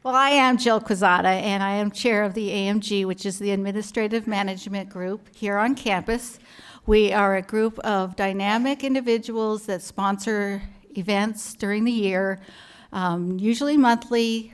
Well, I am Jill Quezada, and I am chair of the AMG, which is the Administrative Management Group here on campus. We are a group of dynamic individuals that sponsor events during the year, usually monthly,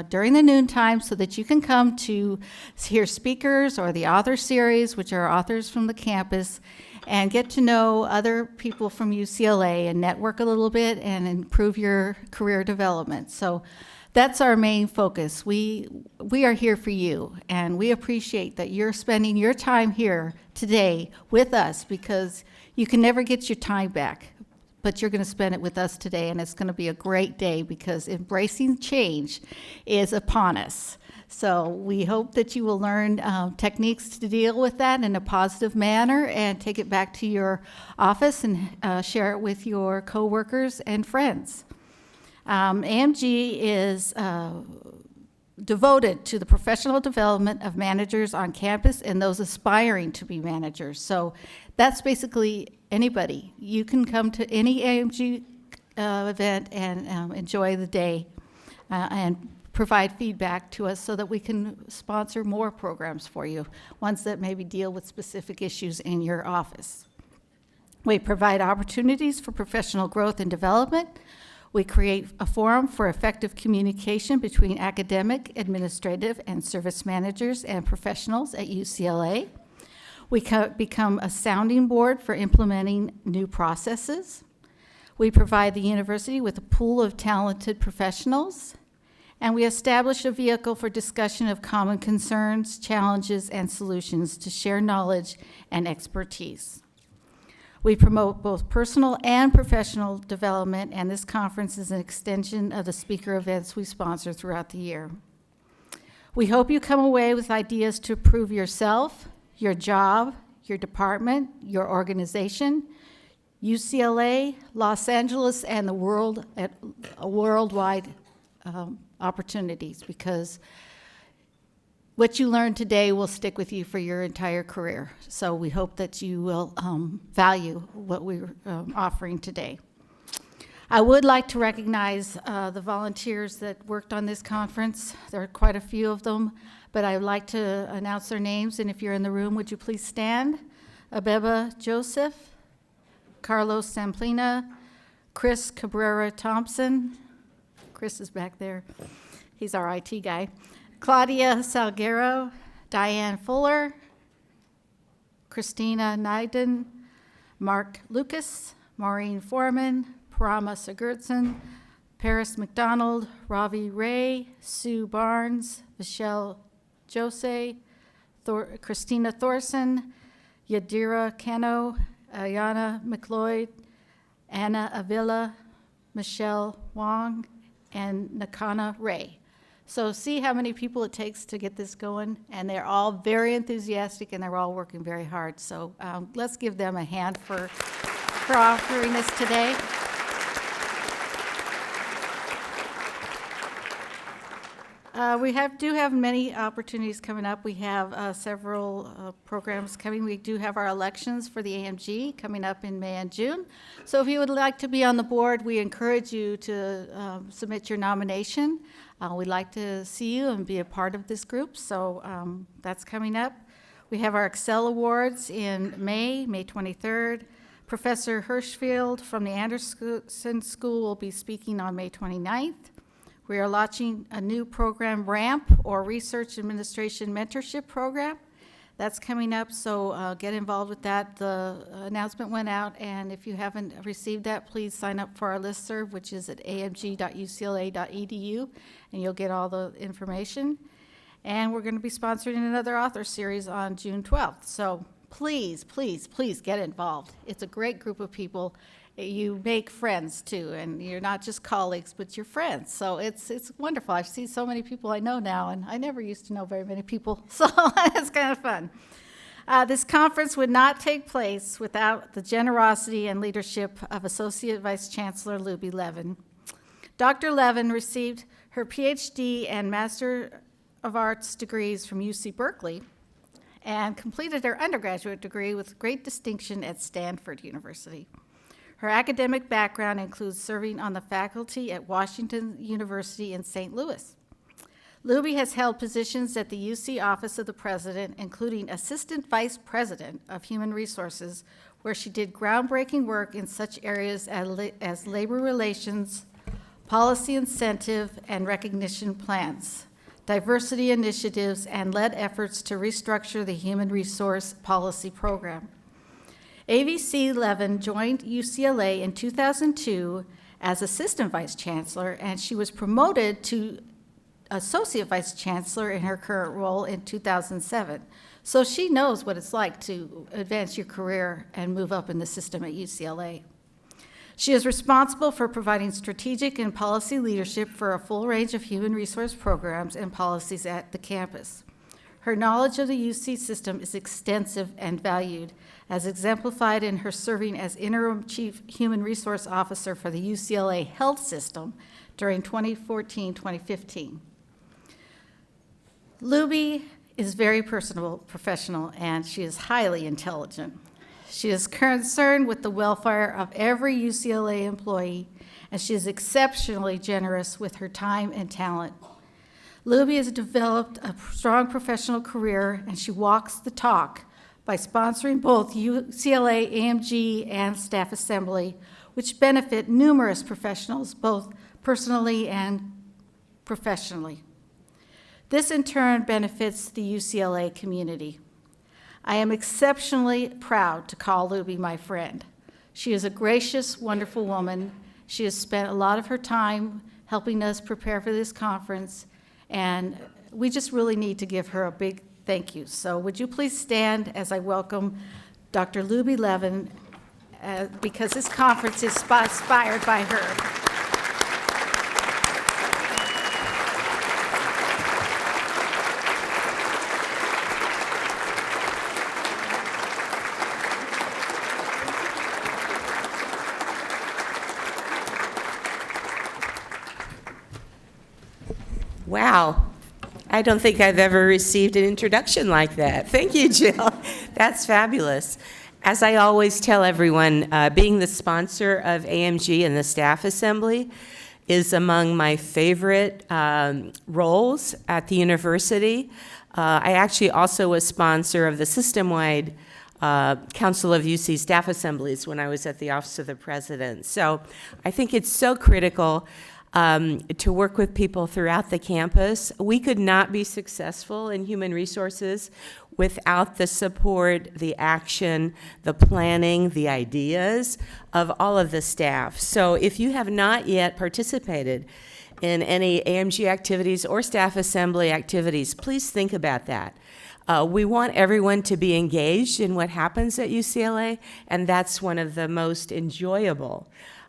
during the noontime, so that you can come to hear speakers or the author series, which are authors from the campus, and get to know other people from UCLA and network a little bit and improve your career development. So that's our main focus. We are here for you, and we appreciate that you're spending your time here today with us, because you can never get your time back, but you're going to spend it with us today, and it's going to be a great day because embracing change is upon us. So we hope that you will learn techniques to deal with that in a positive manner and take it back to your office and share it with your coworkers and friends. AMG is devoted to the professional development of managers on campus and those aspiring to be managers. So that's basically anybody. You can come to any AMG event and enjoy the day and provide feedback to us so that we can sponsor more programs for you, ones that maybe deal with specific issues in your office. We provide opportunities for professional growth and development. We create a forum for effective communication between academic, administrative, and service managers and professionals at UCLA. We become a sounding board for implementing new processes. We provide the university with a pool of talented professionals, and we establish a vehicle for discussion of common concerns, challenges, and solutions to share knowledge and expertise. We promote both personal and professional development, and this conference is an extension of the speaker events we sponsor throughout the year. We hope you come away with ideas to improve yourself, your job, your department, your organization, UCLA, Los Angeles, and the world at worldwide opportunities, because what you learned today will stick with you for your entire career. So we hope that you will value what we're offering today. I would like to recognize the volunteers that worked on this conference. There are quite a few of them, but I would like to announce their names, and if you're in the room, would you please stand? Abeba Joseph, Carlos Samplina, Chris Cabrera Thompson. Chris is back there. He's our IT guy. Claudia Salguero, Diane Fuller, Christina Naiden, Mark Lucas, Maureen Foreman, Parama Sigurdsson, Paris McDonald, Ravi Ray, Sue Barnes, Michelle Jose, Christina Thorson, Yadira Cano, Ayana McLeod, Anna Avila, Michelle Wong, and Nakana Ray. So see how many people it takes to get this going, and they're all very enthusiastic, and they're all working very hard. So let's give them a hand for offering this today. We do have many opportunities coming up. We have several programs coming. We do have our elections for the AMG coming up in May and June. So if you would like to be on the board, we encourage you to submit your nomination. We'd like to see you and be a part of this group, so that's coming up. We have our Excel Awards in May 23rd. Professor Hirschfield from the Anderson School will be speaking on May 29th. We are launching a new program, RAMP, or Research Administration Mentorship Program. That's coming up, so get involved with that. The announcement went out, and if you haven't received that, please sign up for our listserv, which is at amg.ucla.edu, and you'll get all the information. And we're going to be sponsoring another author series on June 12th. So please, please, please get involved. It's a great group of people. You make friends too, and you're not just colleagues, but you're friends. So it's wonderful. I see so many people I know now, and I never used to know very many people, so it's kind of fun. This conference would not take place without the generosity and leadership of Associate Vice Chancellor Luby Levin. Dr. Levin received her PhD and Master of Arts degrees from UC Berkeley and completed her undergraduate degree with great distinction at Stanford University. Her academic background includes serving on the faculty at Washington University in St. Louis. Luby has held positions at the UC Office of the President, including Assistant Vice President of Human Resources, where she did groundbreaking work in such areas as labor relations, policy incentive and recognition plans, diversity initiatives, and led efforts to restructure the human resource policy program. AVC Levin joined UCLA in 2002 as Assistant Vice Chancellor, and she was promoted to Associate Vice Chancellor in her current role in 2007. So she knows what it's like to advance your career and move up in the system at UCLA. She is responsible for providing strategic and policy leadership for a full range of human resource programs and policies at the campus. Her knowledge of the UC system is extensive and valued, as exemplified in her serving as Interim Chief Human Resource Officer for the UCLA Health System during 2014-2015. Luby is very personable, professional, and she is highly intelligent. She is concerned with the welfare of every UCLA employee, and she is exceptionally generous with her time and talent. Luby has developed a strong professional career, and she walks the talk by sponsoring both UCLA AMG and Staff Assembly, which benefit numerous professionals, both personally and professionally. This in turn benefits the UCLA community. I am exceptionally proud to call Luby my friend. She is a gracious, wonderful woman. She has spent a lot of her time helping us prepare for this conference, and we just really need to give her a big thank you. So would you please stand as I welcome Dr. Luby Levin, because this conference is inspired by her. Wow. I don't think I've ever received an introduction like that. Thank you, Jill. That's fabulous. As I always tell everyone, being the sponsor of AMG and the Staff Assembly is among my favorite roles at the university. I actually also was sponsor of the system-wide Council of UC Staff Assemblies when I was at the Office of the President. So I think it's so critical to work with people throughout the campus. We could not be successful in human resources without the support, the action, the planning, the ideas of all of the staff. So if you have not yet participated in any AMG activities or staff assembly activities, please think about that. We want everyone to be engaged in what happens at UCLA, and that's one of the most enjoyable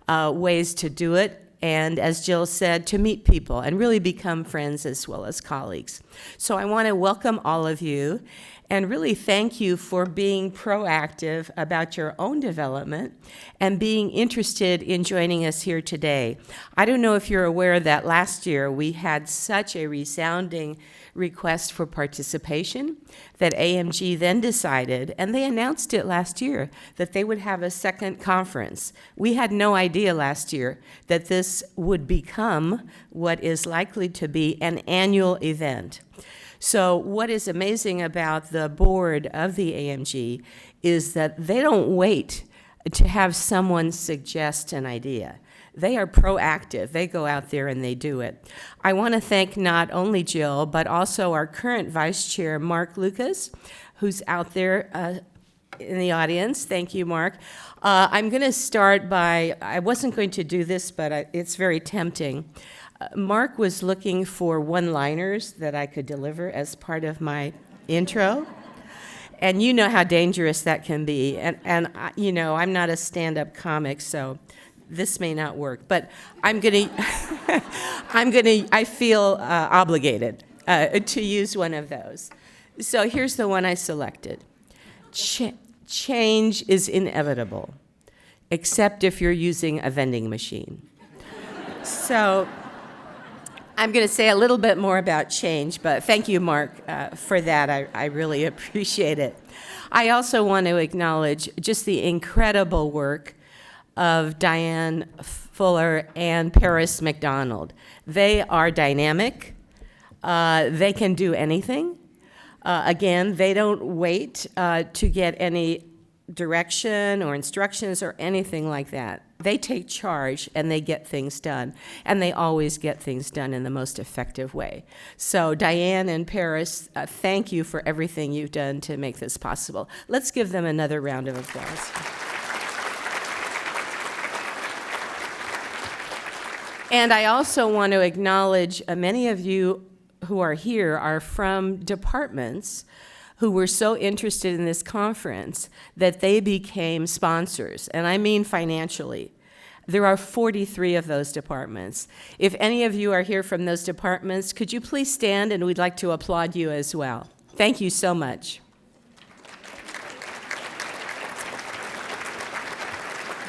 ways to do it. And as Jill said, to meet people and really become friends as well as colleagues. So I want to welcome all of you and really thank you for being proactive about your own development and being interested in joining us here today. I don't know if you're aware that last year we had such a resounding request for participation that AMG then decided, and they announced it last year, that they would have a second conference. We had no idea last year that this would become what is likely to be an annual event. So what is amazing about the board of the AMG is that they don't wait to have someone suggest an idea. They are proactive. They go out there and they do it. I want to thank not only Jill, but also our current vice chair, Mark Lucas, who's out there in the audience. Thank you, Mark. I'm going to start by, I wasn't going to do this, but it's very tempting. Mark was looking for one-liners that I could deliver as part of my intro. And you know how dangerous that can be. And you know, I'm not a stand-up comic, so this may not work. But I feel obligated to use one of those. So here's the one I selected. Change is inevitable, except if you're using a vending machine. So I'm going to say a little bit more about change, but thank you, Mark, for that. I really appreciate it. I also want to acknowledge just the incredible work of Diane Fuller and Paris McDonald. They are dynamic. They can do anything. Again, they don't wait to get any direction or instructions or anything like that. They take charge and they get things done, and they always get things done in the most effective way. So Diane and Paris, thank you for everything you've done to make this possible. Let's give them another round of applause. And I also want to acknowledge many of you who are here are from departments who were so interested in this conference that they became sponsors, and I mean financially. There are 43 of those departments. If any of you are here from those departments, could you please stand, and we'd like to applaud you as well. Thank you so much.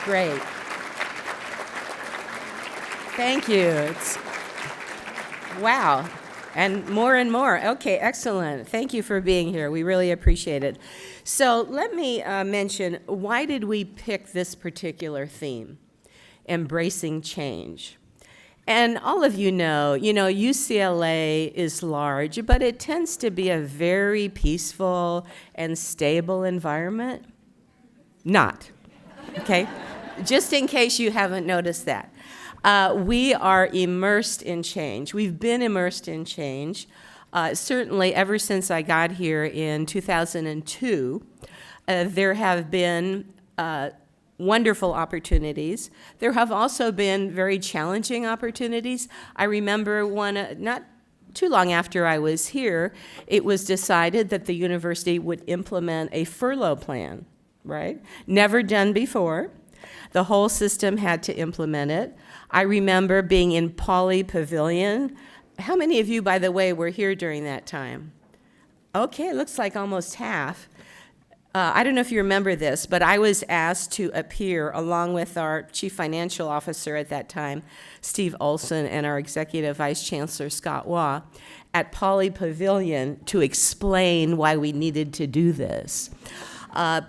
Great. Thank you. Wow. And more. Okay, excellent. Thank you for being here. We really appreciate it. So let me mention, why did we pick this particular theme, embracing change? And all of you know, UCLA is large, but it tends to be a very peaceful and stable environment. Not, okay? Just in case you haven't noticed that. We are immersed in change. We've been immersed in change, certainly ever since I got here in 2002. There have been wonderful opportunities. There have also been very challenging opportunities. I remember one, not too long after I was here, it was decided that the university would implement a furlough plan, right? Never done before. The whole system had to implement it. I remember being in Pauley Pavilion. How many of you, by the way, were here during that time? Okay, it looks like almost half. I don't know if you remember this, but I was asked to appear along with our chief financial officer at that time, Steve Olson, and our executive vice chancellor, Scott Waugh, at Pauley Pavilion to explain why we needed to do this.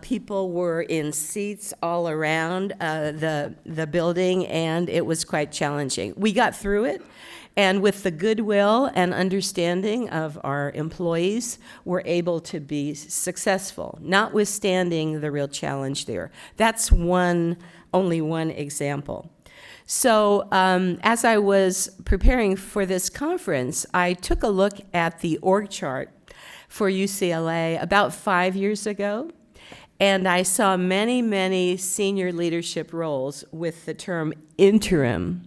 People were in seats all around the building, and it was quite challenging. We got through it, and with the goodwill and understanding of our employees, we're able to be successful, notwithstanding the real challenge there. That's only one example. So as I was preparing for this conference, I took a look at the org chart for UCLA about 5 years ago. And I saw many senior leadership roles with the term interim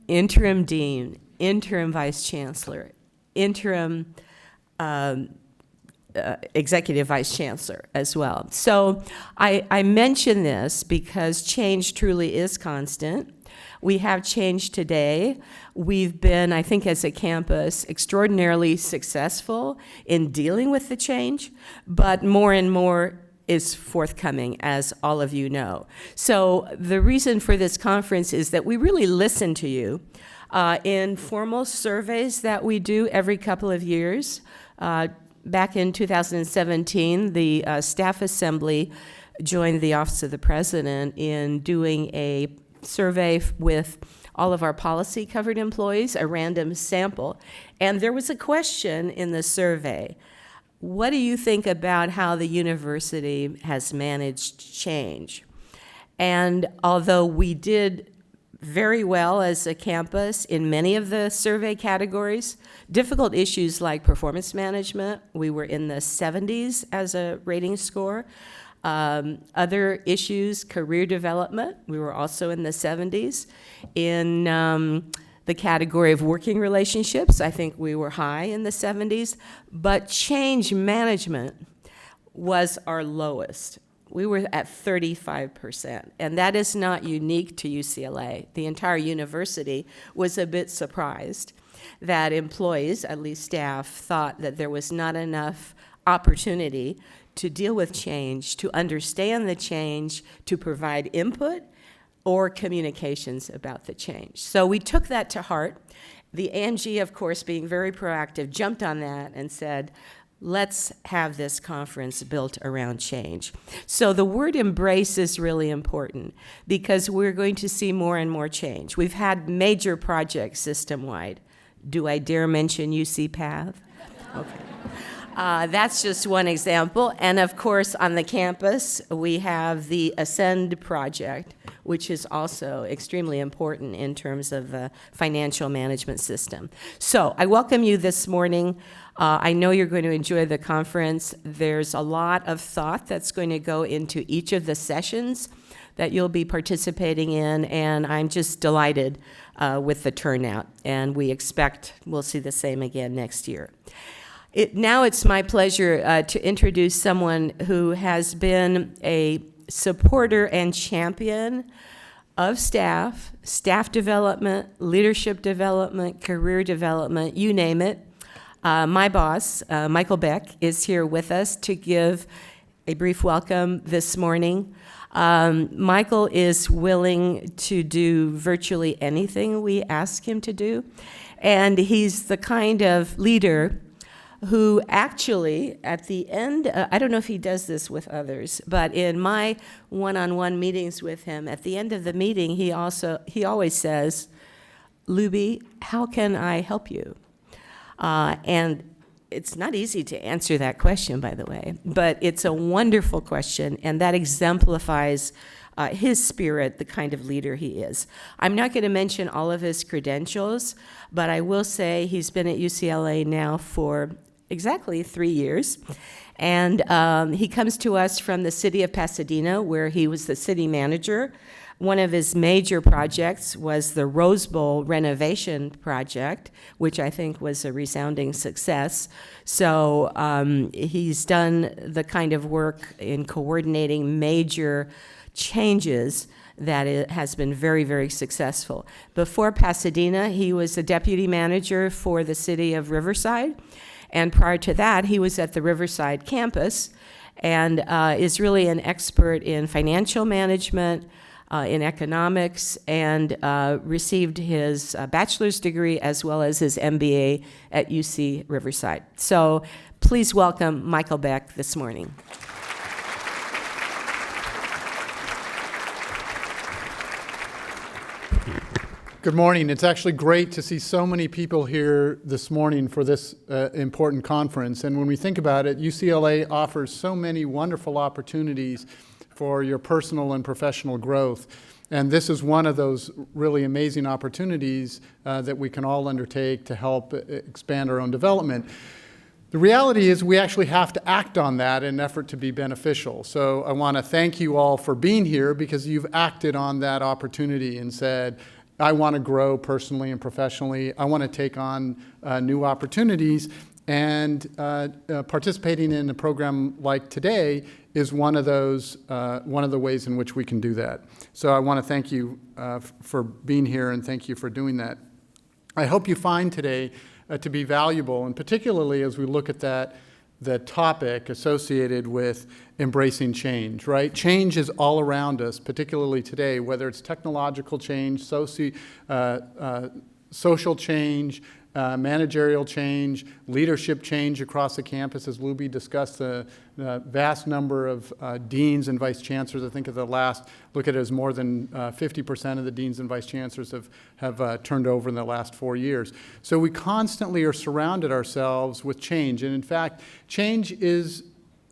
dean, interim vice chancellor, interim executive vice chancellor as well. So I mention this because change truly is constant. We have change today. We've been, I think, as a campus, extraordinarily successful in dealing with the change, but more and more is forthcoming, as all of you know. So the reason for this conference is that we really listen to you in formal surveys that we do every couple of years. Back in 2017, the Staff Assembly joined the Office of the President in doing a survey with all of our policy-covered employees, a random sample, and there was a question in the survey. What do you think about how the university has managed change? And although we did very well as a campus in many of the survey categories, difficult issues like performance management, we were in the 70s as a rating score. Other issues, career development, we were also in the 70s. In the category of working relationships, I think we were high in the 70s, but change management was our lowest. We were at 35%, and that is not unique to UCLA. The entire university was a bit surprised that employees, at least staff, thought that there was not enough opportunity to deal with change, to understand the change, to provide input, or communications about the change. So we took that to heart. The AMG, of course, being very proactive, jumped on that and said, let's have this conference built around change. So the word embrace is really important because we're going to see more and more change. We've had major projects system-wide, Do I dare mention UC Path? Okay. That's just one example. And of course, on the campus, we have the Ascend project, which is also extremely important in terms of the financial management system. So I welcome you this morning. I know you're going to enjoy the conference. There's a lot of thought that's going to go into each of the sessions that you'll be participating in, and I'm just delighted with the turnout, and we expect we'll see the same again next year. Now it's my pleasure to introduce someone who has been a supporter and champion of staff development, leadership development, career development, you name it. My boss, Michael Beck, is here with us to give a brief welcome this morning. Michael is willing to do virtually anything we ask him to do, and he's the kind of leader who actually, at the end, I don't know if he does this with others, but in my one-on-one meetings with him, at the end of the meeting, he always says, "Luby, how can I help you?" And it's not easy to answer that question, by the way, but it's a wonderful question, and that exemplifies his spirit, the kind of leader he is. I'm not going to mention all of his credentials, but I will say he's been at UCLA now for exactly 3 years, and he comes to us from the city of Pasadena, where he was the city manager. One of his major projects was the Rose Bowl renovation project, which I think was a resounding success. So he's done the kind of work in coordinating major changes that it has been very, very successful. Before Pasadena, he was the deputy manager for the city of Riverside. And prior to that, he was at the Riverside campus and is really an expert in financial management, in economics, and received his bachelor's degree as well as his MBA at UC Riverside. So please welcome Michael Beck this morning. Good morning. It's actually great to see so many people here this morning for this important conference. And when we think about it, UCLA offers so many wonderful opportunities for your personal and professional growth. And this is one of those really amazing opportunities that we can all undertake to help expand our own development. The reality is we actually have to act on that in an effort to be beneficial. So I want to thank you all for being here because you've acted on that opportunity and said, I want to grow personally and professionally. I want to take on new opportunities. And participating in a program like today is one of the ways in which we can do that. So I want to thank you for being here and thank you for doing that. I hope you find today to be valuable, and particularly as we look at the topic associated with embracing change, right? Change is all around us, particularly today, whether it's technological change, social change, managerial change, leadership change across the campus, as Luby discussed, the vast number of deans and vice chancellors. I think at the last look at it, as more than 50% of the deans and vice chancellors have turned over in the last 4 years. So we constantly are surrounded ourselves with change. And in fact, change is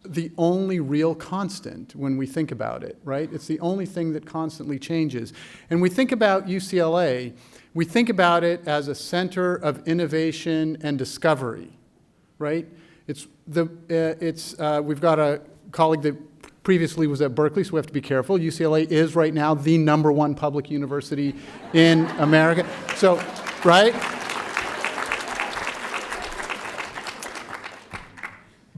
the only real constant when we think about it, right? It's the only thing that constantly changes. And we think about UCLA, we think about it as a center of innovation and discovery, right? We've got a colleague that previously was at Berkeley, so we have to be careful. UCLA is right now the #1 public university in America. So, right?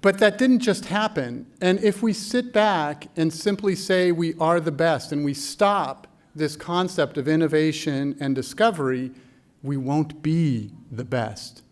But that didn't just happen. And if we sit back and simply say we are the best and we stop this concept of innovation and discovery, we won't be the best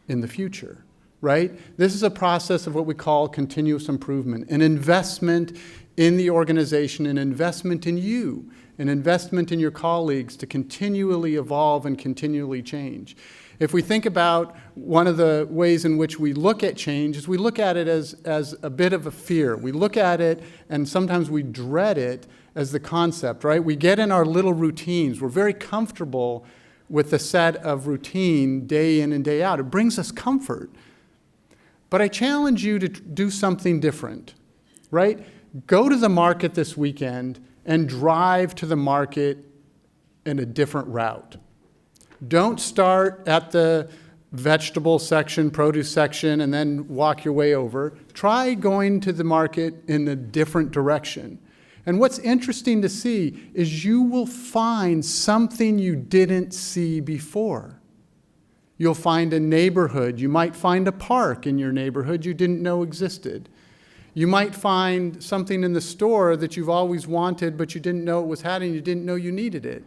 in the future, right? This is a process of what we call continuous improvement, an investment in the organization, an investment in you, an investment in your colleagues to continually evolve and continually change. If we think about one of the ways in which we look at change is we look at it as a bit of a fear. We look at it and sometimes we dread it as the concept, right? We get in our little routines. We're very comfortable with a set of routine day in and day out. It brings us comfort. But I challenge you to do something different, right? Go to the market this weekend and drive to the market in a different route. Don't start at the vegetable section, produce section, and then walk your way over. Try going to the market in a different direction. And what's interesting to see is you will find something you didn't see before. You'll find a neighborhood. You might find a park in your neighborhood you didn't know existed. You might find something in the store that you've always wanted, but you didn't know it was happening, you didn't know you needed it.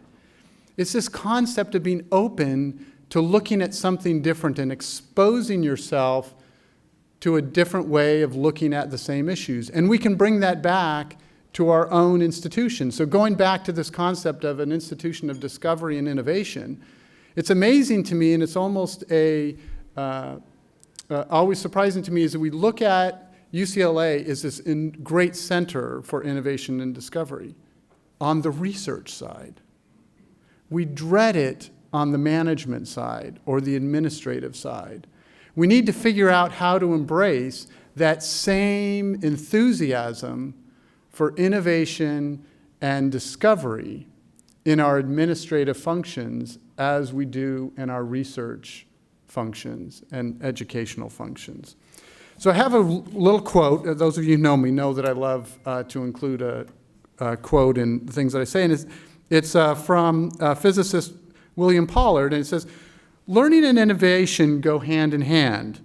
It's this concept of being open to looking at something different and exposing yourself to a different way of looking at the same issues. And we can bring that back to our own institution. So going back to this concept of an institution of discovery and innovation, it's amazing to me, and it's almost always surprising to me, is that we look at UCLA as this great center for innovation and discovery on the research side. We dread it on the management side or the administrative side. We need to figure out how to embrace that same enthusiasm for innovation and discovery in our administrative functions as we do in our research functions and educational functions. So I have a little quote. Those of you who know me know that I love to include a quote in things that I say, and it's from physicist William Pollard, and it says, "Learning and innovation go hand in hand.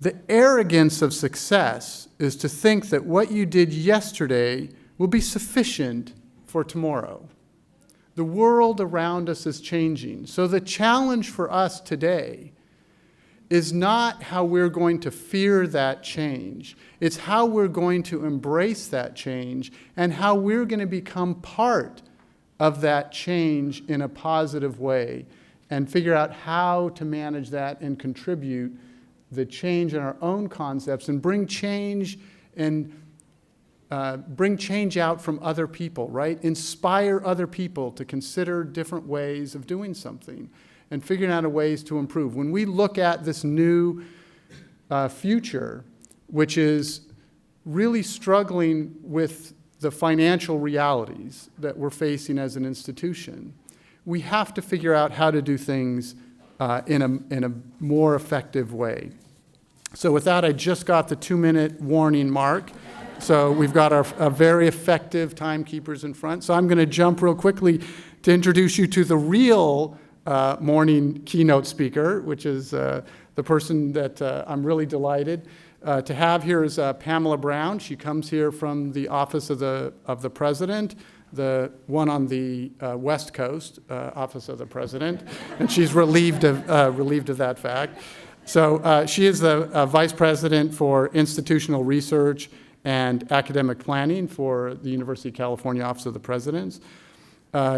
The arrogance of success is to think that what you did yesterday will be sufficient for tomorrow." The world around us is changing. So the challenge for us today is not how we're going to fear that change. It's how we're going to embrace that change and how we're going to become part of that change in a positive way and figure out how to manage that and contribute the change in our own concepts and bring change out from other people, right? Inspire other people to consider different ways of doing something and figuring out ways to improve. When we look at this new future, which is really struggling with the financial realities that we're facing as an institution, we have to figure out how to do things in a more effective way. So with that, I just got the 2-minute warning mark. So we've got our very effective timekeepers in front. So I'm going to jump real quickly to introduce you to the real morning keynote speaker, which is the person that I'm really delighted to have here is Pamela Brown. She comes here from the Office of the President, the one on the West Coast, Office of the President, and she's relieved of that fact. So she is the Vice President for Institutional Research and Academic Planning for the University of California Office of the President.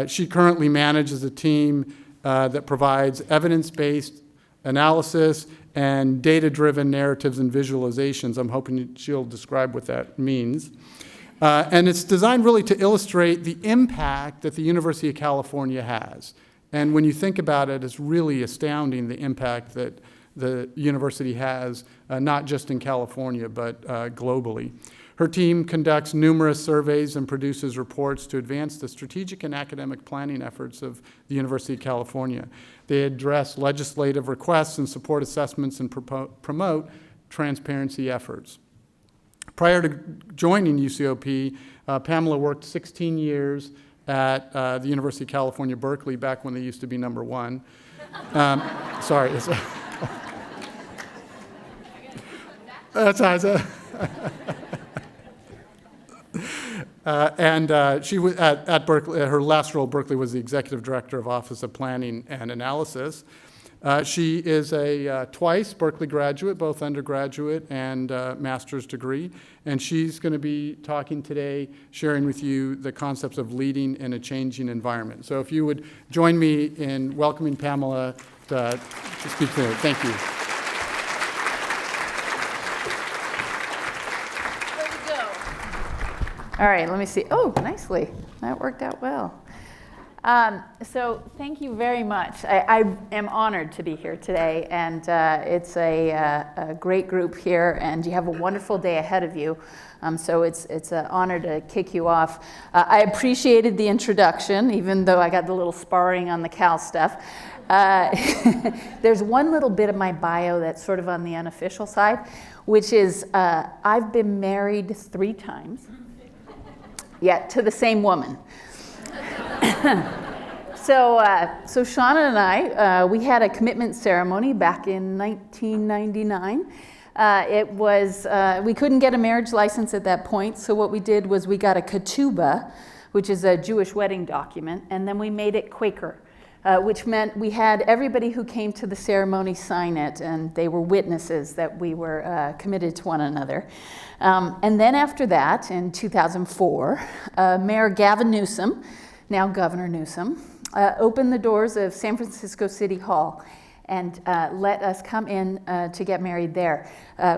She currently manages a team that provides evidence-based analysis and data-driven narratives and visualizations. I'm hoping she'll describe what that means. And it's designed really to illustrate the impact that the University of California has. And when you think about it, it's really astounding the impact that the university has, not just in California, but globally. Her team conducts numerous surveys and produces reports to advance the strategic and academic planning efforts of the University of California. They address legislative requests and support assessments and promote transparency efforts. Prior to joining UCOP, Pamela worked 16 years at the University of California, Berkeley, back when they used to be number one. Sorry. That's nice. And she was at Berkeley. Her last role at Berkeley was the executive director of Office of Planning and Analysis. She is a twice Berkeley graduate, both undergraduate and master's degree, and she's going to be talking today, sharing with you the concepts of leading in a changing environment. So if you would join me in welcoming Pamela to speak today. Thank you. All right, let me see. Oh, nicely. That worked out well. So thank you very much. I am honored to be here today, and it's a great group here, and you have a wonderful day ahead of you. So it's an honor to kick you off. I appreciated the introduction, even though I got the little sparring on the Cal stuff. There's one little bit of my bio that's sort of on the unofficial side, which is I've been married 3 times, yet to the same woman. So Shauna and I, we had a commitment ceremony back in 1999. We couldn't get a marriage license at that point, so what we did was we got a ketubah, which is a Jewish wedding document, and then we made it Quaker, which meant we had everybody who came to the ceremony sign it, and they were witnesses that we were committed to one another. And then after that, in 2004, Mayor Gavin Newsom, now Governor Newsom, opened the doors of San Francisco City Hall and let us come in to get married there.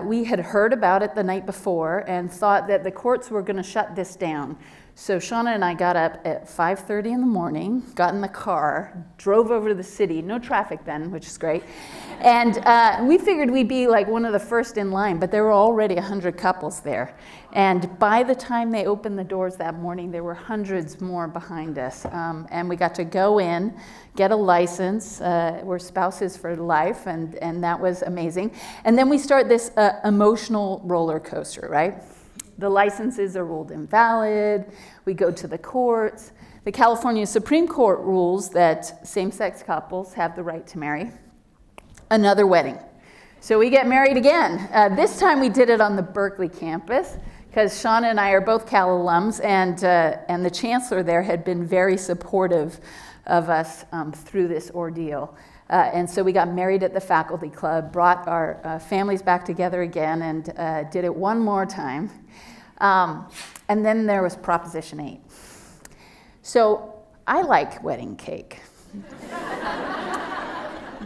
We had heard about it the night before and thought that the courts were going to shut this down. So Shauna and I got up at 5:30 in the morning, got in the car, drove over to the city, no traffic then, which is great, and we figured we'd be like one of the first in line, but there were already 100 couples there. And by the time they opened the doors that morning, there were hundreds more behind us. And we got to go in, get a license. We're spouses for life, and that was amazing. And then we start this emotional roller coaster, right? The licenses are ruled invalid. We go to the courts. The California Supreme Court rules that same-sex couples have the right to marry. Another wedding. So we get married again. This time we did it on the Berkeley campus because Shauna and I are both Cal alums, and the chancellor there had been very supportive of us through this ordeal. And so we got married at the faculty club, brought our families back together again, and did it one more time. And then there was Proposition 8. So I like wedding cake.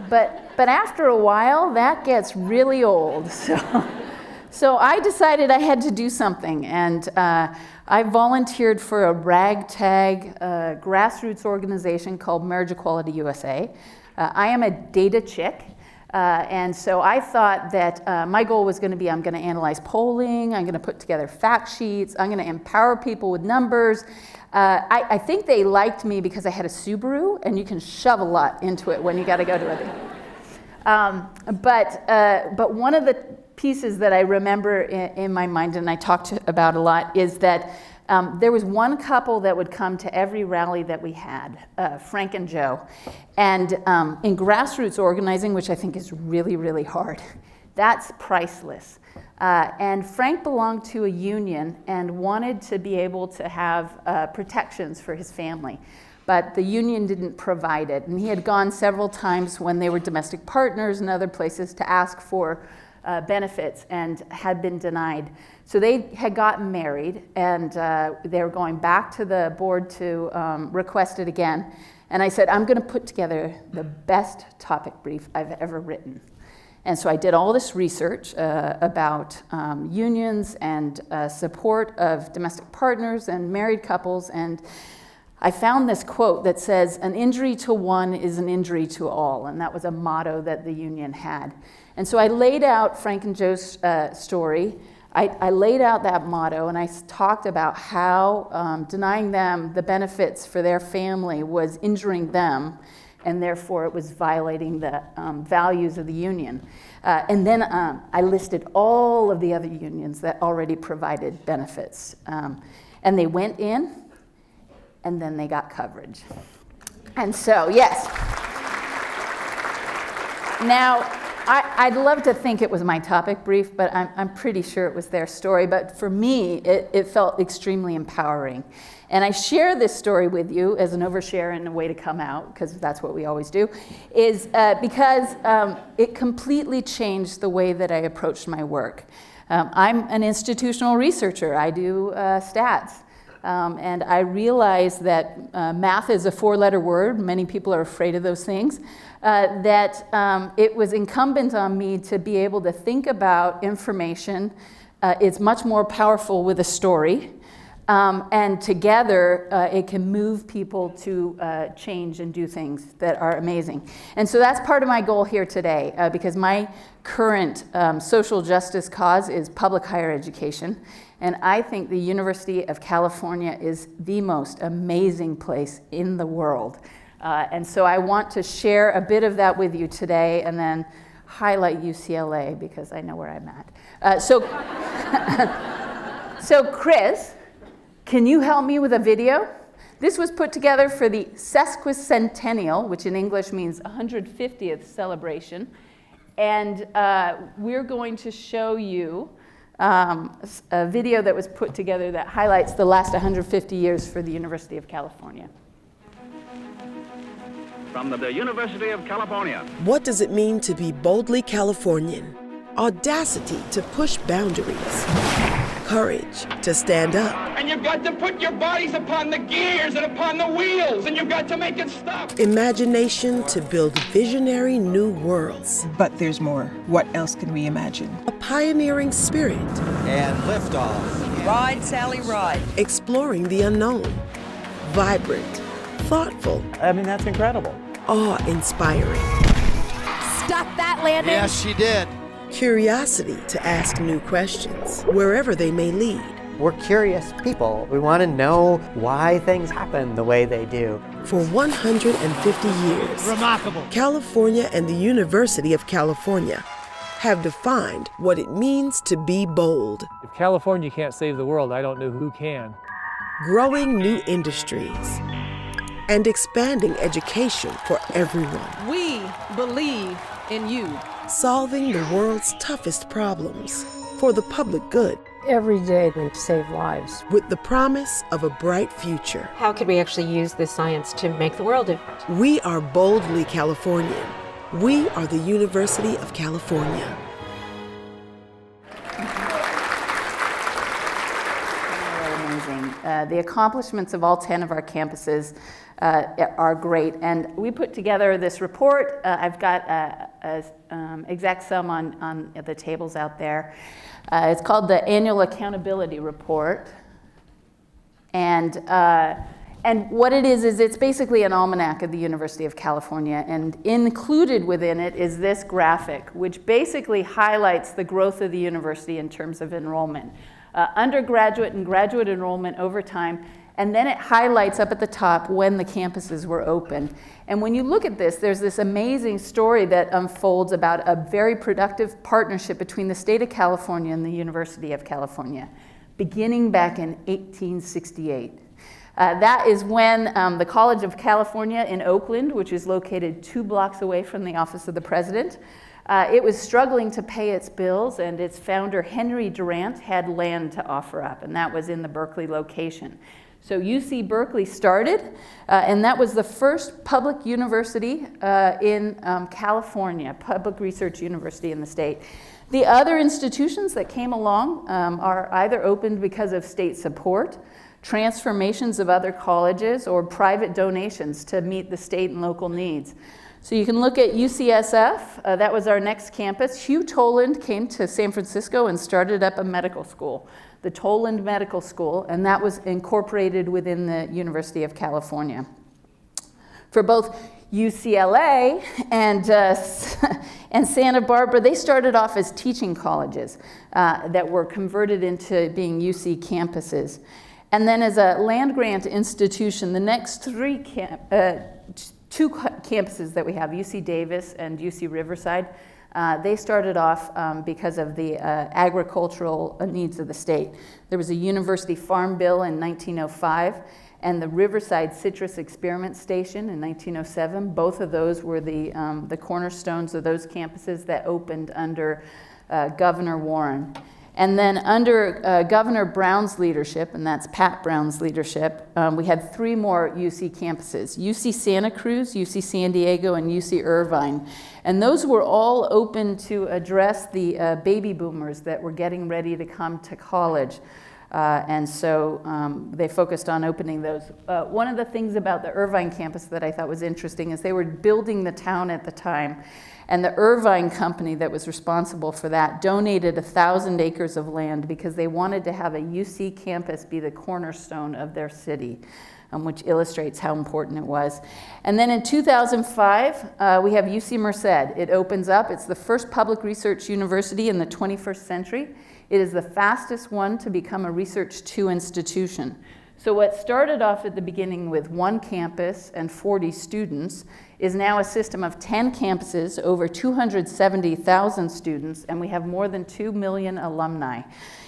But after a while, that gets really old. So I decided I had to do something, and I volunteered for a ragtag grassroots organization called Marriage Equality USA. I am a data chick, and so I thought that my goal was going to be I'm going to analyze polling, I'm going to put together fact sheets, I'm going to empower people with numbers. I think they liked me because I had a Subaru, and you can shove a lot into it when you got to go to it. But one of the pieces that I remember in my mind, and I talked about a lot, is that there was one couple that would come to every rally that we had, Frank and Joe. And in grassroots organizing, which I think is really, really hard, that's priceless. And Frank belonged to a union and wanted to be able to have protections for his family. But the union didn't provide it. And he had gone several times when they were domestic partners and other places to ask for benefits and had been denied. So they had gotten married, and they were going back to the board to request it again. And I said, I'm going to put together the best topic brief I've ever written. And so I did all this research about unions and support of domestic partners and married couples, and I found this quote that says, "An injury to one is an injury to all," and that was a motto that the union had. And so I laid out Frank and Joe's story. I laid out that motto, and I talked about how denying them the benefits for their family was injuring them, and therefore it was violating the values of the union. And then I listed all of the other unions that already provided benefits. And they went in, and then they got coverage. And so, yes. Now, I'd love to think it was my topic brief, but I'm pretty sure it was their story. But for me, it felt extremely empowering. And I share this story with you as an overshare and a way to come out, because that's what we always do, is because it completely changed the way that I approached my work. I'm an institutional researcher. I do stats. And I realize that math is a 4-letter word. Many people are afraid of those things. That it was incumbent on me to be able to think about information. It's much more powerful with a story. And together, it can move people to change and do things that are amazing. And so that's part of my goal here today, because my current social justice cause is public higher education. And I think the University of California is the most amazing place in the world. And so I want to share a bit of that with you today and then highlight UCLA because I know where I'm at. So Chris, can you help me with a video? This was put together for the sesquicentennial, which in English means 150th celebration. And we're going to show you a video that was put together that highlights the last 150 years for the University of California. From the University of California. What does it mean to be boldly Californian? Audacity to push boundaries. Courage to stand up. And you've got to put your bodies upon the gears and upon the wheels, and you've got to make it stop. Imagination to build visionary new worlds. But there's more. What else can we imagine? A pioneering spirit. And liftoff. Ride, Sally, ride. Exploring the unknown. Vibrant. Thoughtful. I mean, that's incredible. Awe-inspiring. Stop that landing. Yes, she did. Curiosity to ask new questions, wherever they may lead. We're curious people. We want to know why things happen the way they do. For 150 years, Remarkable. California and the University of California have defined what it means to be bold. If California can't save the world, I don't know who can. Growing new industries and expanding education for everyone. We believe in you. Solving the world's toughest problems for the public good. Every day we save lives. With the promise of a bright future. How could we actually use this science to make the world different? We are boldly Californian. We are the University of California. Amazing. The accomplishments of all 10 of our campuses are great. And we put together this report. I've got an exact sum on the tables out there. It's called the Annual Accountability Report. And what it is it's basically an almanac of the University of California. And included within it is this graphic, which basically highlights the growth of the university in terms of enrollment. Undergraduate and graduate enrollment over time. And then it highlights up at the top when the campuses were open. And when you look at this, there's this amazing story that unfolds about a very productive partnership between the state of California and the University of California, beginning back in 1868. That is when the College of California in Oakland, which is located 2 blocks away from the office of the president, it was struggling to pay its bills, and its founder, Henry Durant, had land to offer up, and that was in the Berkeley location. So UC Berkeley started, and that was the first public university in California, public research university in the state. The other institutions that came along are either opened because of state support, transformations of other colleges, or private donations to meet the state and local needs. So you can look at UCSF, that was our next campus. Hugh Toland came to San Francisco and started up a medical school, the Toland Medical School, and that was incorporated within the University of California. For both UCLA and Santa Barbara, they started off as teaching colleges that were converted into being UC campuses. And then as a land-grant institution, the next two campuses that we have, UC Davis and UC Riverside, they started off because of the agricultural needs of the state. There was a university farm bill in 1905 and the Riverside Citrus Experiment Station in 1907. Both of those were the cornerstones of those campuses that opened under Governor Warren. And then under Governor Brown's leadership, and that's Pat Brown's leadership, we had 3 more UC campuses, UC Santa Cruz, UC San Diego, and UC Irvine. And those were all open to address the baby boomers that were getting ready to come to college. And so they focused on opening those. One of the things about the Irvine campus that I thought was interesting is they were building the town at the time. And the Irvine company that was responsible for that donated 1,000 acres of land because they wanted to have a UC campus be the cornerstone of their city, which illustrates how important it was. And then in 2005, we have UC Merced. It opens up. It's the first public research university in the 21st century. It is the fastest one to become a Research 2 institution. So what started off at the beginning with 1 campus and 40 students is now a system of 10 campuses, over 270,000 students, and we have more than 2 million alumni.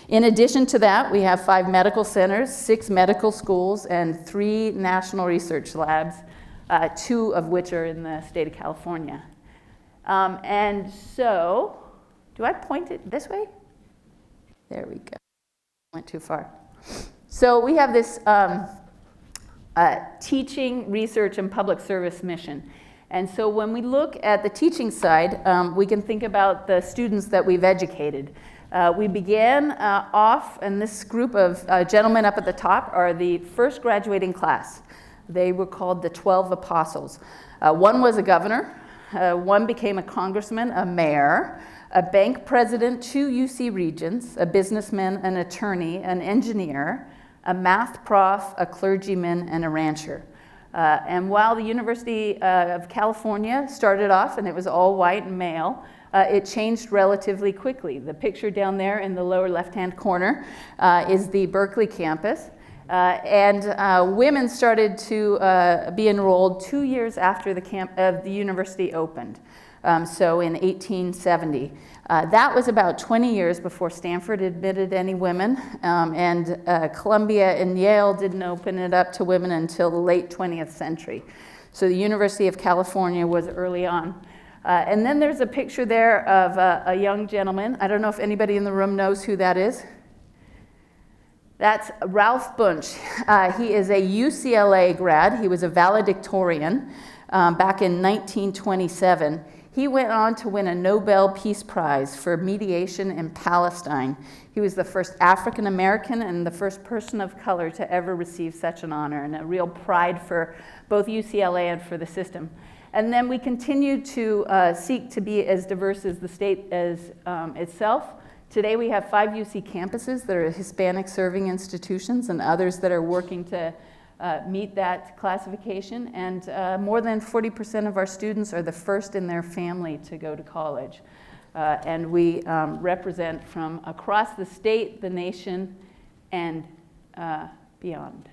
In addition to that, we have 5 medical centers, 6 medical schools, and 3 national research labs, 2 of which are in the state of California. And so, do I point it this way? There we go. Went too far. So we have this teaching, research, and public service mission. And so when we look at the teaching side, we can think about the students that we've educated. We began off, and this group of gentlemen up at the top are the first graduating class. They were called the 12 Apostles. One was a governor, one became a congressman, a mayor, a bank president, 2 UC regents, a businessman, an attorney, an engineer, a math prof, a clergyman, and a rancher. And while the University of California started off and it was all white and male, it changed relatively quickly. The picture down there in the lower left-hand corner is the Berkeley campus. And women started to be enrolled 2 years after the university opened. So in 1870. That was about 20 years before Stanford admitted any women, and Columbia and Yale didn't open it up to women until the late 20th century. So the University of California was early on. And then there's a picture there of a young gentleman. I don't know if anybody in the room knows who that is. That's Ralph Bunche. He is a UCLA grad. He was a valedictorian back in 1927. He went on to win a Nobel Peace Prize for mediation in Palestine. He was the first African American and the first person of color to ever receive such an honor, and a real pride for both UCLA and for the system. And then we continued to seek to be as diverse as the state as itself. Today we have 5 UC campuses that are Hispanic serving institutions and others that are working to meet that classification, and more than 40% of our students are the first in their family to go to college. And we represent from across the state, the nation, and beyond.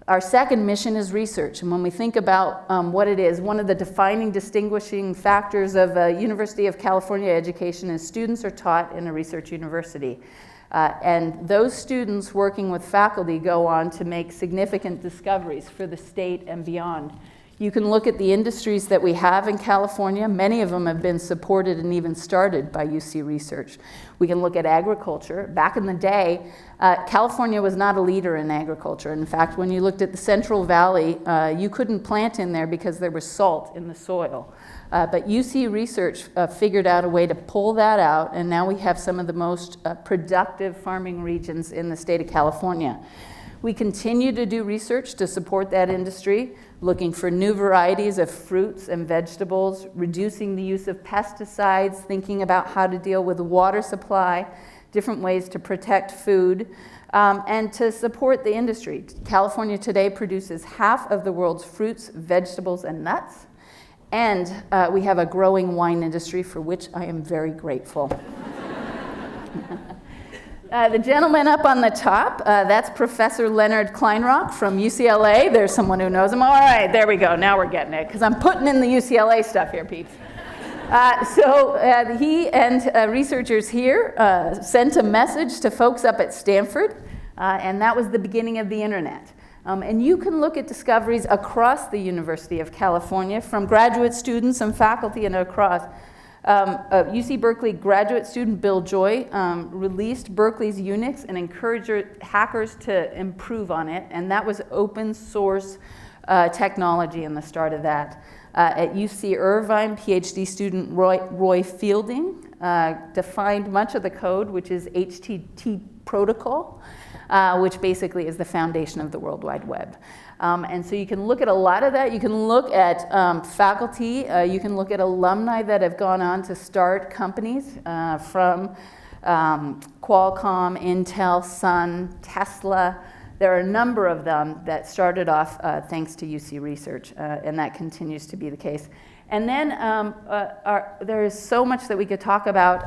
Our second mission is research, and when we think about what it is, one of the defining, distinguishing factors of a University of California education is students are taught in a research university. And those students working with faculty go on to make significant discoveries for the state and beyond. You can look at the industries that we have in California. Many of them have been supported and even started by UC Research. We can look at agriculture. Back in the day, California was not a leader in agriculture. In fact, when you looked at the Central Valley, you couldn't plant in there because there was salt in the soil. But UC Research figured out a way to pull that out, and now we have some of the most productive farming regions in the state of California. We continue to do research to support that industry, looking for new varieties of fruits and vegetables, reducing the use of pesticides, thinking about how to deal with the water supply, different ways to protect food, and to support the industry. California today produces half of the world's fruits, vegetables, and nuts. And we have a growing wine industry for which I am very grateful. The gentleman up on the top, that's Professor Leonard Kleinrock from UCLA. There's someone who knows him. All right, there we go. Now we're getting it, because I'm putting in the UCLA stuff here, peeps. So he and researchers here sent a message to folks up at Stanford, and that was the beginning of the internet. And you can look at discoveries across the University of California, from graduate students and faculty and across. UC Berkeley graduate student Bill Joy released Berkeley's Unix and encouraged hackers to improve on it, and that was open source technology and the start of that. At UC Irvine, PhD student Roy Fielding defined much of the code, which is HTTP protocol, which basically is the foundation of the World Wide Web. And so you can look at a lot of that. You can look at faculty. You can look at alumni that have gone on to start companies from Qualcomm, Intel, Sun, Tesla. There are a number of them that started off thanks to UC research, and that continues to be the case. And then there is so much that we could talk about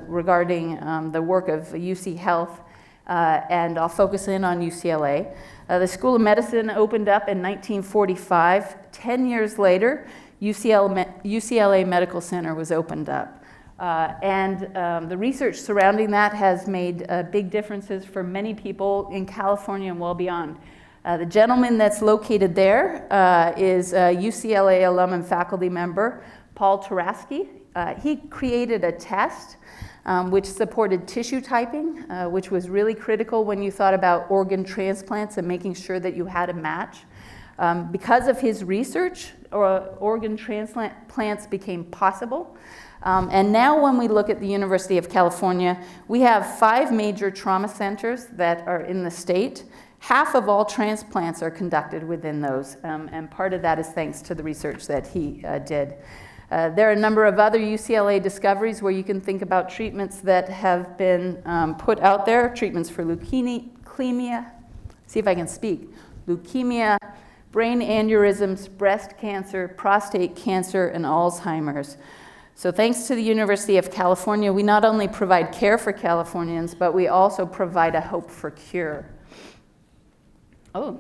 regarding the work of UC Health, and I'll focus in on UCLA. The School of Medicine opened up in 1945. 10 years later, UCLA Medical Center was opened up. And the research surrounding that has made big differences for many people in California and well beyond. The gentleman that's located there is UCLA alum and faculty member Paul Tarasky. He created a test which supported tissue typing, which was really critical when you thought about organ transplants and making sure that you had a match. Because of his research, organ transplants became possible. And now when we look at the University of California, we have 5 major trauma centers that are in the state. Half of all transplants are conducted within those, and part of that is thanks to the research that he did. There are a number of other UCLA discoveries where you can think about treatments that have been put out there, treatments for leukemia, see if I can speak, leukemia, brain aneurysms, breast cancer, prostate cancer, and Alzheimer's. So thanks to the University of California, we not only provide care for Californians, but we also provide a hope for cure. Oh,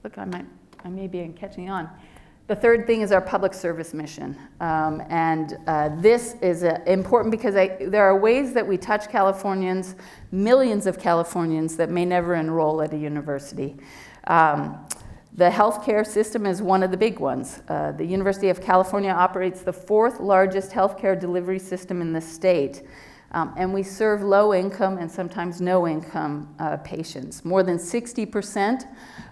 look, I may be catching on. The third thing is our public service mission. This is important because there are ways that we touch Californians, millions of Californians that may never enroll at a university. The healthcare system is one of the big ones. The University of California operates the 4th largest healthcare delivery system in the state. And we serve low-income and sometimes no-income patients. More than 60%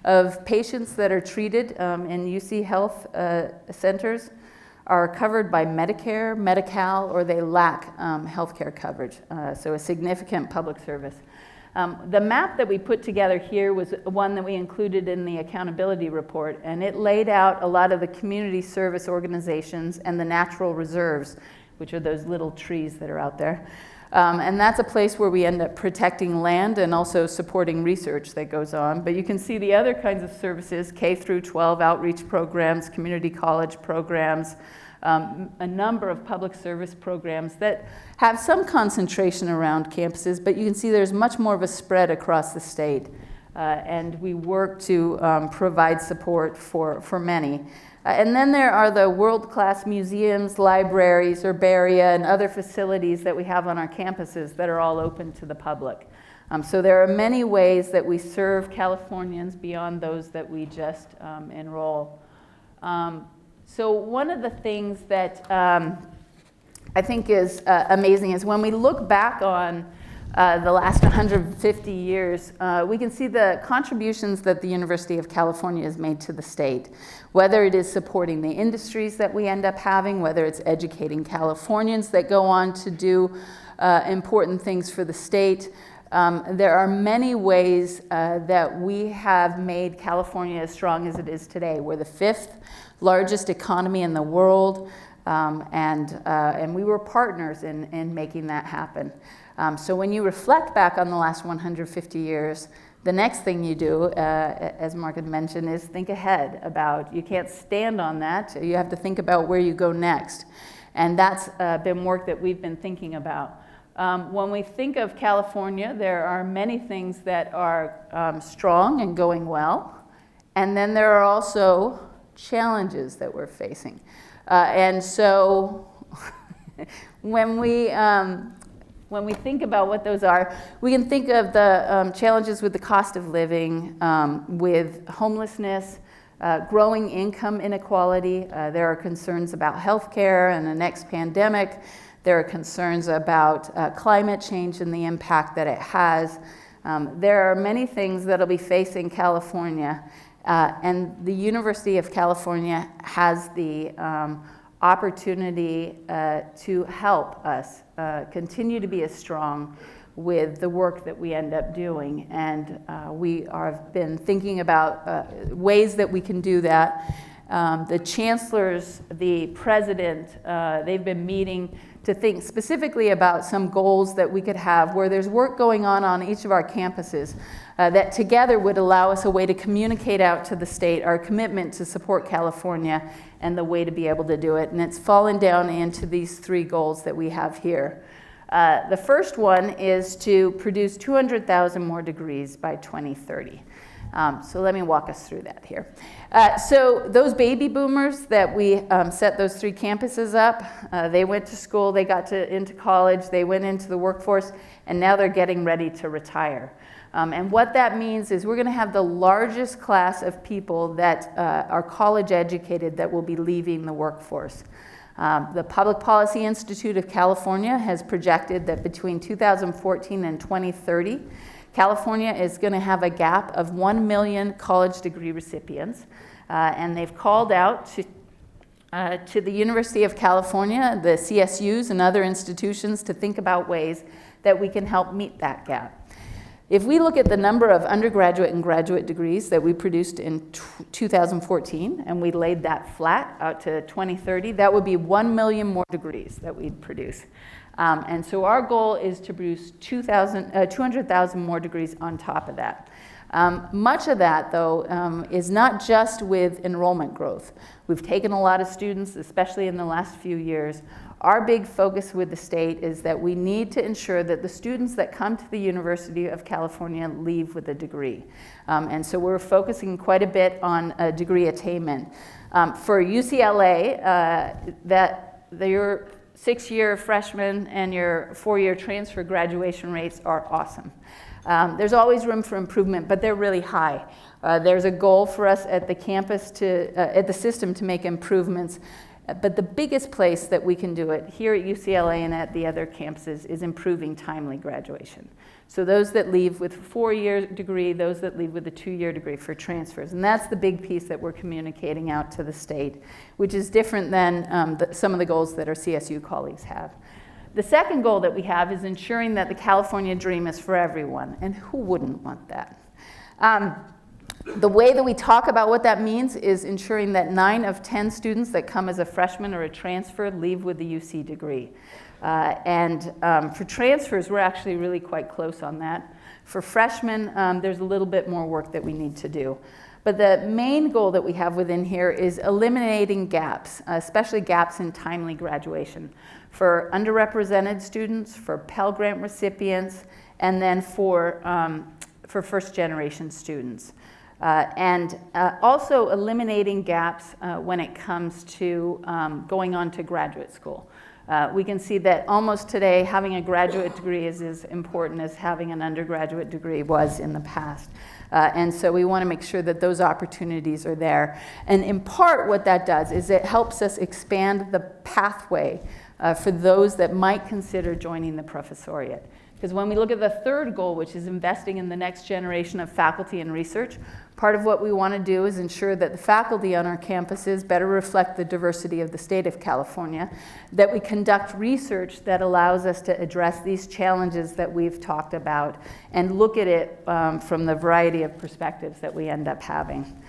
of patients that are treated in UC Health centers are covered by Medicare, Medi-Cal, or they lack healthcare coverage. So a significant public service. The map that we put together here was one that we included in the accountability report, and it laid out a lot of the community service organizations and the natural reserves, which are those little trees that are out there. And that's a place where we end up protecting land and also supporting research that goes on. But you can see the other kinds of services, K through 12 outreach programs, community college programs, a number of public service programs that have some concentration around campuses, but you can see there's much more of a spread across the state. And we work to provide support for many. And then there are the world-class museums, libraries, herbaria, and other facilities that we have on our campuses that are all open to the public. So there are many ways that we serve Californians beyond those that we just enroll. So one of the things that I think is amazing is when we look back on the last 150 years, we can see the contributions that the University of California has made to the state, whether it is supporting the industries that we end up having, whether it's educating Californians that go on to do important things for the state. There are many ways that we have made California as strong as it is today. We're the 5th largest economy in the world, and we were partners in making that happen. So when you reflect back on the last 150 years, the next thing you do, as Mark had mentioned, is think ahead about, you can't stand on that, you have to think about where you go next. And that's been work that we've been thinking about. When we think of California, there are many things that are strong and going well, and then there are also challenges that we're facing. And so when we think about what those are, we can think of the challenges with the cost of living, with homelessness, growing income inequality. There are concerns about healthcare and the next pandemic. There are concerns about climate change and the impact that it has. There are many things that will be facing California. And the University of California has the opportunity to help us continue to be as strong with the work that we end up doing. And we have been thinking about ways that we can do that. The chancellors, the president, they've been meeting to think specifically about some goals that we could have where there's work going on each of our campuses that together would allow us a way to communicate out to the state our commitment to support California and the way to be able to do it. And it's fallen down into these 3 goals that we have here. The first one is to produce 200,000 more degrees by 2030. So let me walk us through that here. So those baby boomers that we set those 3 campuses up, they went to school, they got into college, they went into the workforce, and now they're getting ready to retire. And what that means is we're going to have the largest class of people that are college educated that will be leaving the workforce. The Public Policy Institute of California has projected that between 2014 and 2030, California is going to have a gap of 1 million college degree recipients. And they've called out to the University of California, the CSUs and other institutions to think about ways that we can help meet that gap. If we look at the number of undergraduate and graduate degrees that we produced in 2014, and we laid that flat out to 2030, that would be 1 million more degrees that we'd produce. And so our goal is to produce 200,000 more degrees on top of that. Much of that, though, is not just with enrollment growth. We've taken a lot of students, especially in the last few years. Our big focus with the state is that we need to ensure that the students that come to the University of California leave with a degree. And so we're focusing quite a bit on degree attainment. For UCLA, your 6-year freshman and your 4-year transfer graduation rates are awesome. There's always room for improvement, but they're really high. There's a goal for us at the campus at the system to make improvements. But the biggest place that we can do it here at UCLA and at the other campuses is improving timely graduation. So those that leave with a 4-year degree, those that leave with a 2-year degree for transfers. And that's the big piece that we're communicating out to the state, which is different than some of the goals that our CSU colleagues have. The second goal that we have is ensuring that the California dream is for everyone. And who wouldn't want that? The way that we talk about what that means is ensuring that 9 of 10 students that come as a freshman or a transfer leave with the UC degree. For transfers, we're actually really quite close on that. For freshmen, there's a little bit more work that we need to do. But the main goal that we have within here is eliminating gaps, especially gaps in timely graduation for underrepresented students, for Pell Grant recipients, and then for first-generation students. Also eliminating gaps when it comes to going on to graduate school. We can see that almost today having a graduate degree is as important as having an undergraduate degree was in the past. And so we want to make sure that those opportunities are there. And in part what that does is it helps us expand the pathway for those that might consider joining the professoriate. Because when we look at the third goal, which is investing in the next generation of faculty and research, part of what we want to do is ensure that the faculty on our campuses better reflect the diversity of the state of California, that we conduct research that allows us to address these challenges that we've talked about and look at it from the variety of perspectives that we end up having.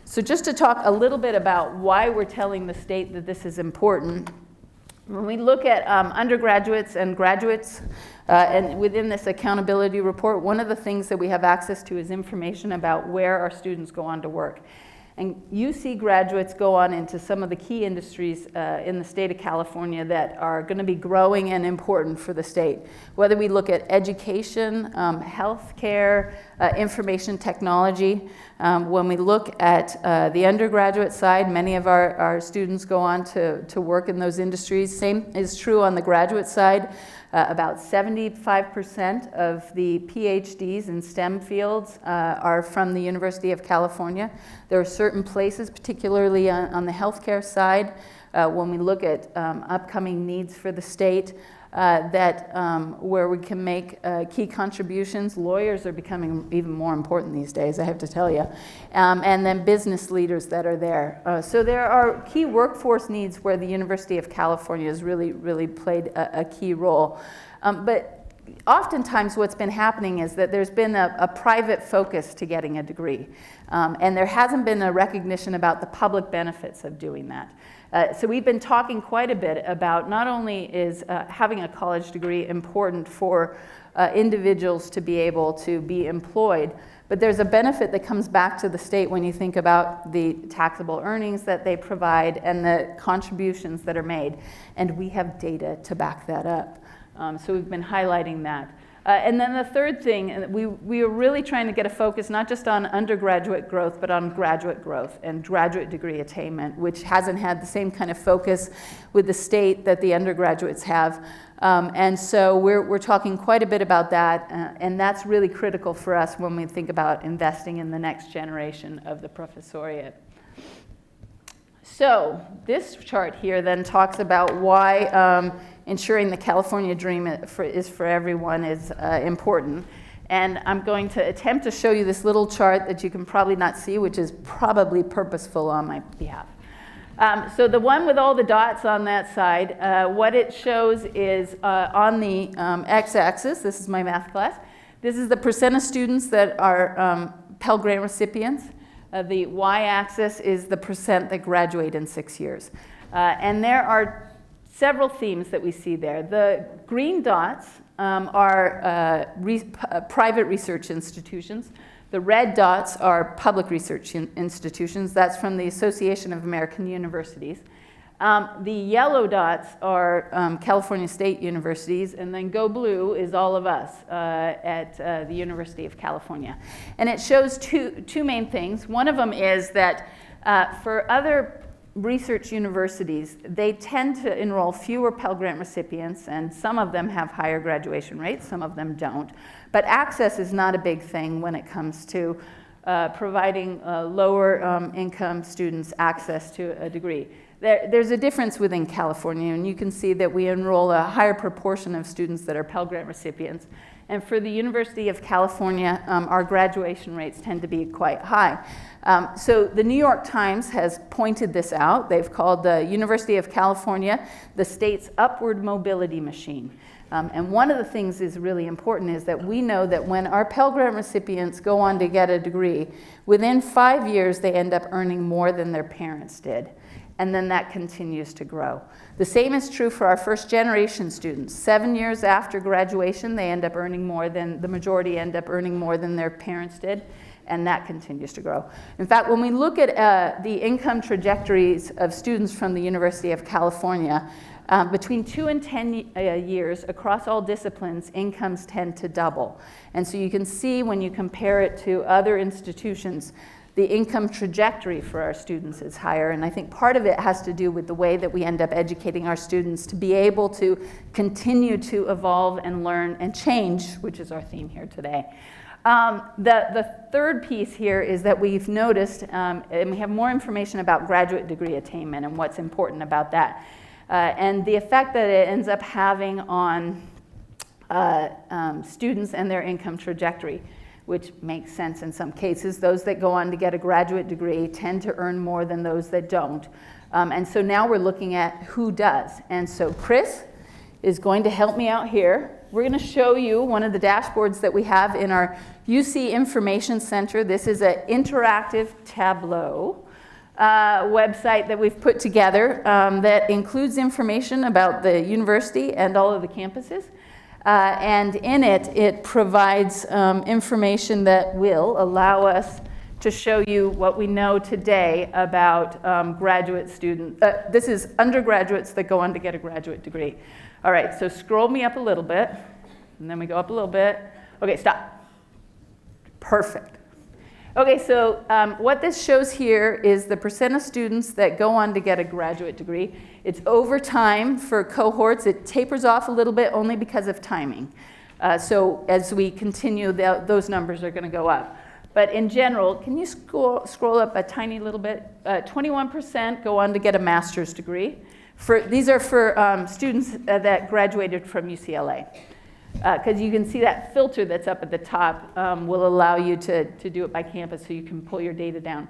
So just to talk a little bit about why we're telling the state that this is important, when we look at undergraduates and graduates, and within this accountability report, one of the things that we have access to is information about where our students go on to work. And UC graduates go on into some of the key industries in the state of California that are going to be growing and important for the state. Whether we look at education, healthcare, information technology. When we look at the undergraduate side, many of our students go on to work in those industries. Same is true on the graduate side. About 75% of the PhDs in STEM fields are from the University of California. There are certain places, particularly on the healthcare side, when we look at upcoming needs for the state, where we can make key contributions. Lawyers are becoming even more important these days, I have to tell you. And then business leaders that are there. So there are key workforce needs where the University of California has really played a key role. But oftentimes what's been happening is that there's been a private focus to getting a degree. And there hasn't been a recognition about the public benefits of doing that. So we've been talking quite a bit about not only is having a college degree important for individuals to be able to be employed, but there's a benefit that comes back to the state when you think about the taxable earnings that they provide and the contributions that are made. And we have data to back that up. So we've been highlighting that. And then the third thing, we are really trying to get a focus not just on undergraduate growth, but on graduate growth and graduate degree attainment, which hasn't had the same kind of focus with the state that the undergraduates have. And so we're talking quite a bit about that, and that's really critical for us when we think about investing in the next generation of the professoriate. So this chart here then talks about why ensuring the California dream is for everyone is important. And I'm going to attempt to show you this little chart that you can probably not see, which is probably purposeful on my behalf. So the one with all the dots on that side, what it shows is on the x-axis, this is my math class, this is the percent of students that are Pell Grant recipients. The y-axis is the percent that graduate in 6 years. And there are several themes that we see there. The green dots are private research institutions. The red dots are public research institutions. That's from the Association of American Universities. The yellow dots are California State Universities, and then go blue is all of us at the University of California. And it shows two main things. One of them is that for other research universities, they tend to enroll fewer Pell Grant recipients, and some of them have higher graduation rates, some of them don't. But access is not a big thing when it comes to providing lower income students access to a degree. There's a difference within California, and you can see that we enroll a higher proportion of students that are Pell Grant recipients. And for the University of California, our graduation rates tend to be quite high. So the New York Times has pointed this out. They've called the University of California the state's upward mobility machine. And one of the things is really important is that we know that when our Pell Grant recipients go on to get a degree, within 5 years they end up earning more than their parents did. And then that continues to grow. The same is true for our first generation students. 7 years after graduation, they end up earning more than, the majority end up earning more than their parents did, and that continues to grow. In fact, when we look at the income trajectories of students from the University of California, between 2 and 10 years across all disciplines, incomes tend to double. And so you can see when you compare it to other institutions, the income trajectory for our students is higher, and I think part of it has to do with the way that we end up educating our students to be able to continue to evolve and learn and change, which is our theme here today. The third piece here is that we've noticed, and we have more information about graduate degree attainment and what's important about that, and the effect that it ends up having on students and their income trajectory, which makes sense in some cases. Those that go on to get a graduate degree tend to earn more than those that don't. And so now we're looking at who does. And so Chris is going to help me out here. We're going to show you one of the dashboards that we have in our UC Information Center. This is an interactive Tableau website that we've put together that includes information about the university and all of the campuses. And in it, it provides information that will allow us to show you what we know today about graduate students. This is undergraduates that go on to get a graduate degree. All right, so scroll me up a little bit, and then we go up a little bit. Okay, stop. Perfect. Okay, so what this shows here is the percent of students that go on to get a graduate degree. It's over time for cohorts. It tapers off a little bit only because of timing. So as we continue, those numbers are going to go up. But in general, can you scroll up a tiny little bit? 21% go on to get a master's degree. These are for students that graduated from UCLA. Because you can see that filter that's up at the top will allow you to do it by campus so you can pull your data down.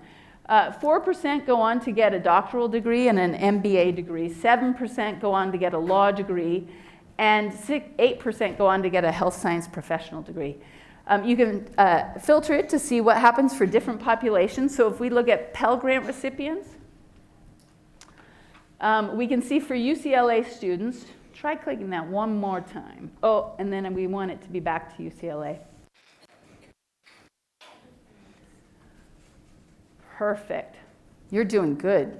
4% go on to get a doctoral degree and an MBA degree. 7% go on to get a law degree. And 8% go on to get a health science professional degree. You can filter it to see what happens for different populations. So if we look at Pell Grant recipients, we can see for UCLA students, try clicking that one more time. Oh, and then we want it to be back to UCLA. Perfect. You're doing good.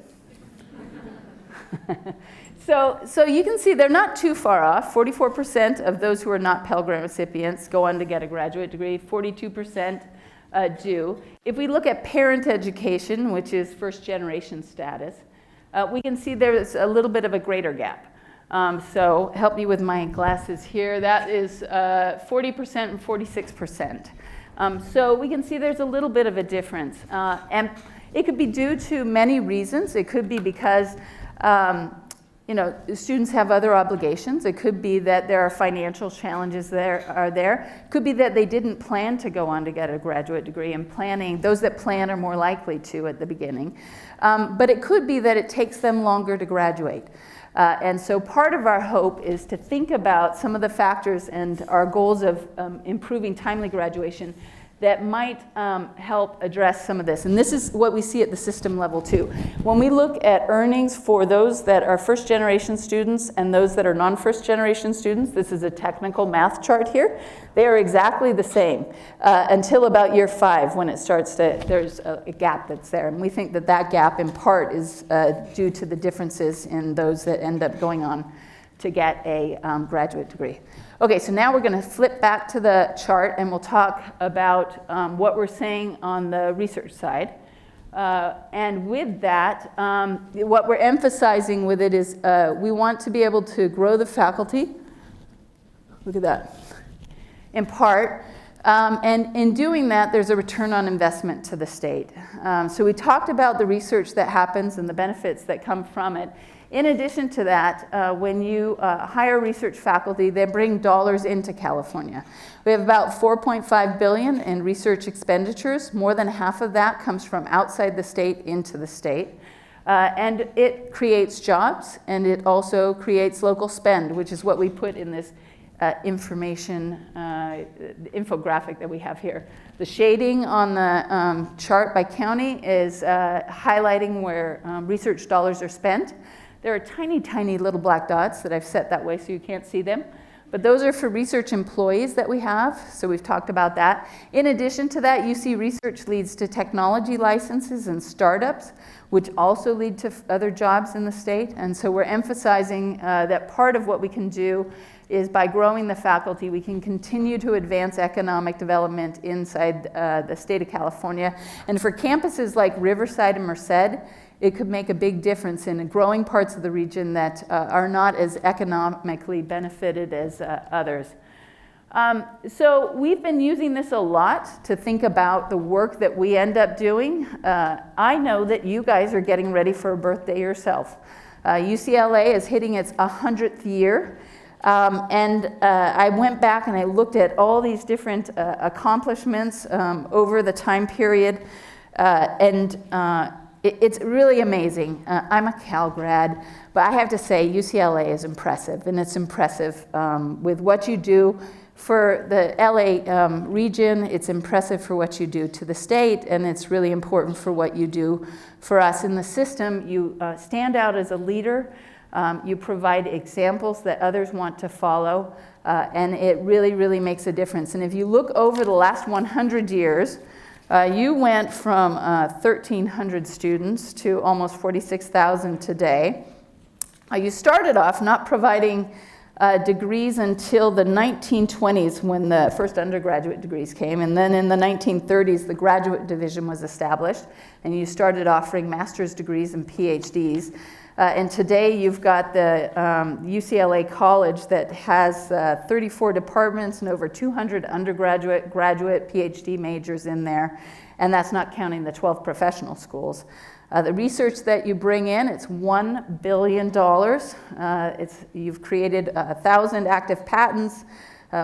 So you can see they're not too far off. 44% of those who are not Pell Grant recipients go on to get a graduate degree. 42% do. If we look at parent education, which is first generation status, we can see there's a little bit of a greater gap. So help me with my glasses here. That is 40% and 46%. So we can see there's a little bit of a difference. And it could be due to many reasons. It could be because students have other obligations. It could be that there are financial challenges there. It could be that they didn't plan to go on to get a graduate degree, and those that plan are more likely to at the beginning. But it could be that it takes them longer to graduate. And so part of our hope is to think about some of the factors and our goals of improving timely graduation that might help address some of this. And this is what we see at the system level too. When we look at earnings for those that are first generation students and those that are non-first generation students, this is a technical math chart here, they are exactly the same until about year 5 when it starts there's a gap that's there. And we think that gap in part is due to the differences in those that end up going on to get a graduate degree. Okay, so now we're going to flip back to the chart and we'll talk about what we're saying on the research side. And with that, what we're emphasizing with it is we want to be able to grow the faculty. Look at that. In part. And in doing that, there's a return on investment to the state. So we talked about the research that happens and the benefits that come from it. In addition to that, when you hire research faculty, they bring dollars into California. We have about $4.5 billion in research expenditures. More than half of that comes from outside the state into the state. And it creates jobs, and it also creates local spend, which is what we put in this information infographic that we have here. The shading on the chart by county is highlighting where research dollars are spent. There are tiny, tiny little black dots that I've set that way so you can't see them. But those are for research employees that we have, so we've talked about that. In addition to that, you see research leads to technology licenses and startups, which also lead to other jobs in the state. And so we're emphasizing that part of what we can do is by growing the faculty, we can continue to advance economic development inside the state of California. And for campuses like Riverside and Merced, it could make a big difference in growing parts of the region that are not as economically benefited as others. So we've been using this a lot to think about the work that we end up doing. I know that you guys are getting ready for a birthday yourself. UCLA is hitting its 100th year. And I went back and I looked at all these different accomplishments over the time period. It's really amazing. I'm a Cal grad, but I have to say UCLA is impressive, and it's impressive with what you do for the LA region. It's impressive for what you do to the state, and it's really important for what you do for us in the system. You stand out as a leader. You provide examples that others want to follow, and it really, really makes a difference. And if you look over the last 100 years, you went from 1,300 students to almost 46,000 today. You started off not providing degrees until the 1920s when the first undergraduate degrees came, and then in the 1930s the graduate division was established, and you started offering master's degrees and PhDs. And today you've got the UCLA College that has 34 departments and over 200 undergraduate, graduate, PhD majors in there. And that's not counting the 12 professional schools. The research that you bring in, it's $1 billion. You've created 1,000 active patents,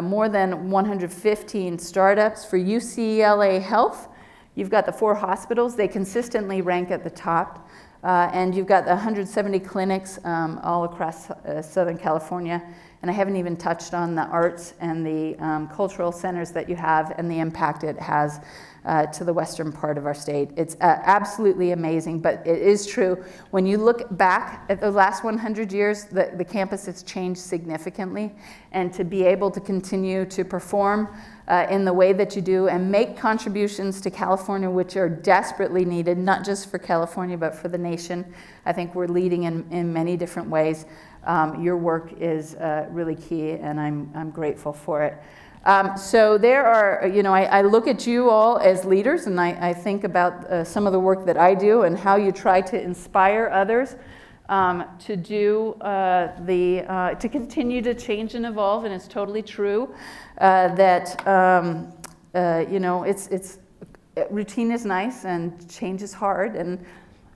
more than 115 startups. For UCLA Health, you've got the 4 hospitals. They consistently rank at the top. And you've got 170 clinics all across Southern California. And I haven't even touched on the arts and the cultural centers that you have and the impact it has to the western part of our state. It's absolutely amazing, but it is true. When you look back at the last 100 years, the campus has changed significantly. And to be able to continue to perform in the way that you do and make contributions to California, which are desperately needed, not just for California, but for the nation. I think we're leading in many different ways. Your work is really key, and I'm grateful for it. So there are, I look at you all as leaders, and I think about some of the work that I do and how you try to inspire others to do to continue to change and evolve. And it's totally true that it's routine is nice and change is hard, and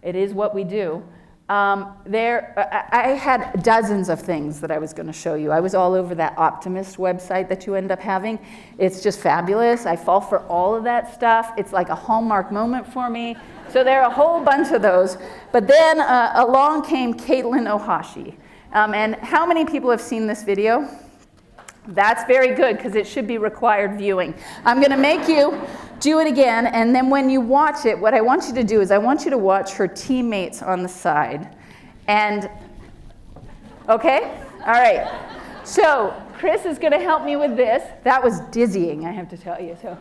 it is what we do. I had dozens of things that I was going to show you. I was all over that Optimist website that you end up having. It's just fabulous. I fall for all of that stuff. It's like a hallmark moment for me. So there are a whole bunch of those. But then along came Caitlin Ohashi. And how many people have seen this video? That's very good, because it should be required viewing. I'm going to make you do it again, and then when you watch it, what I want you to do is I want you to watch her teammates on the side. And, okay? All right. So Chris is going to help me with this. That was dizzying, I have to tell you. So.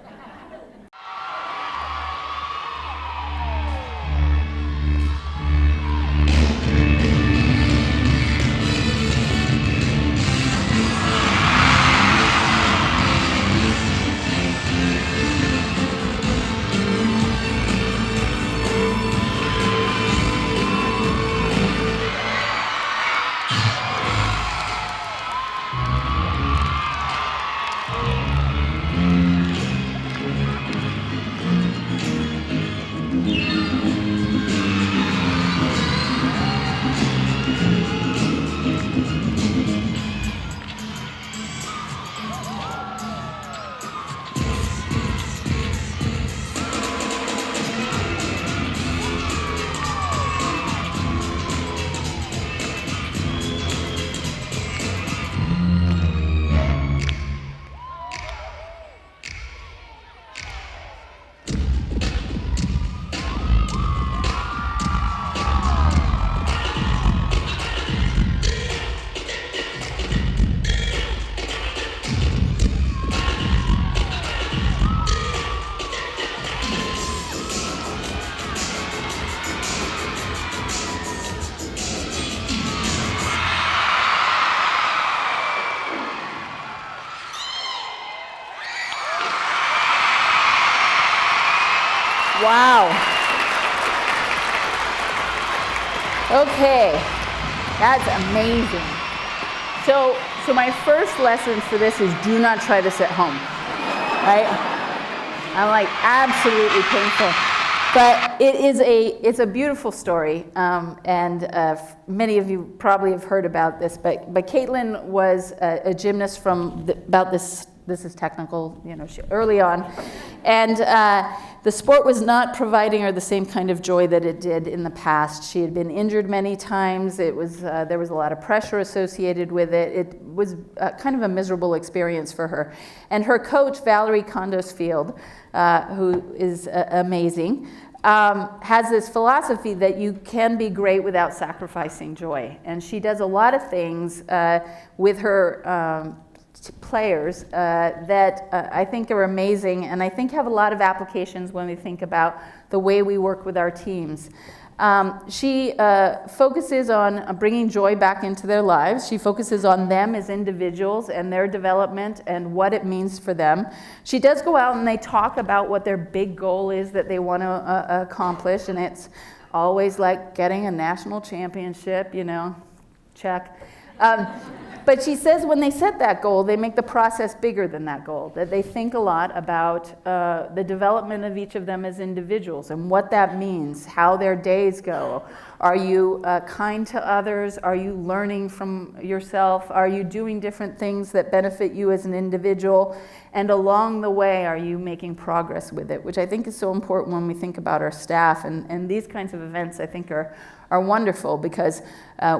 Wow. Okay, that's amazing. So my first lesson for this is do not try this at home, right? I'm like absolutely painful, but it's a beautiful story, and many of you probably have heard about this. But Caitlin was a gymnast from about this. This is technical, early on, and the sport was not providing her the same kind of joy that it did in the past. She had been injured many times. It was there was a lot of pressure associated with it. It was kind of a miserable experience for her. And her coach, Valerie Condosfield, who is amazing, has this philosophy that you can be great without sacrificing joy. And she does a lot of things with her players that I think are amazing, and I think have a lot of applications when we think about the way we work with our teams. She focuses on bringing joy back into their lives. She focuses on them as individuals and their development and what it means for them. She does go out and they talk about what their big goal is that they want to accomplish, and it's always like getting a national championship, check. But she says when they set that goal, they make the process bigger than that goal, that they think a lot about the development of each of them as individuals and what that means, how their days go. Are you kind to others? Are you learning from yourself? Are you doing different things that benefit you as an individual? And along the way, are you making progress with it? Which I think is so important when we think about our staff. And these kinds of events, I think, are wonderful because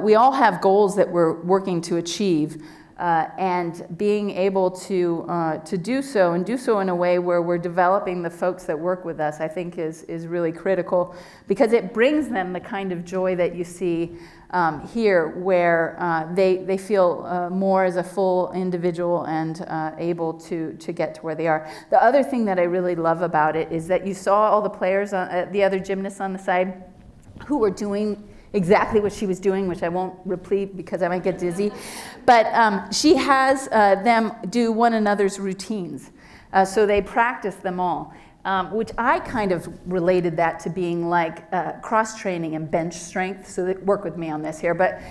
we all have goals that we're working to achieve. And being able to do so and do so in a way where we're developing the folks that work with us, I think is really critical because it brings them the kind of joy that you see here where they feel more as a full individual and able to get to where they are. The other thing that I really love about it is that you saw all the players, the other gymnasts on the side who were doing exactly what she was doing, which I won't repeat because I might get dizzy. But she has them do one another's routines. So they practice them all, which I kind of related that to being like cross-training and bench strength. So work with me on this here. But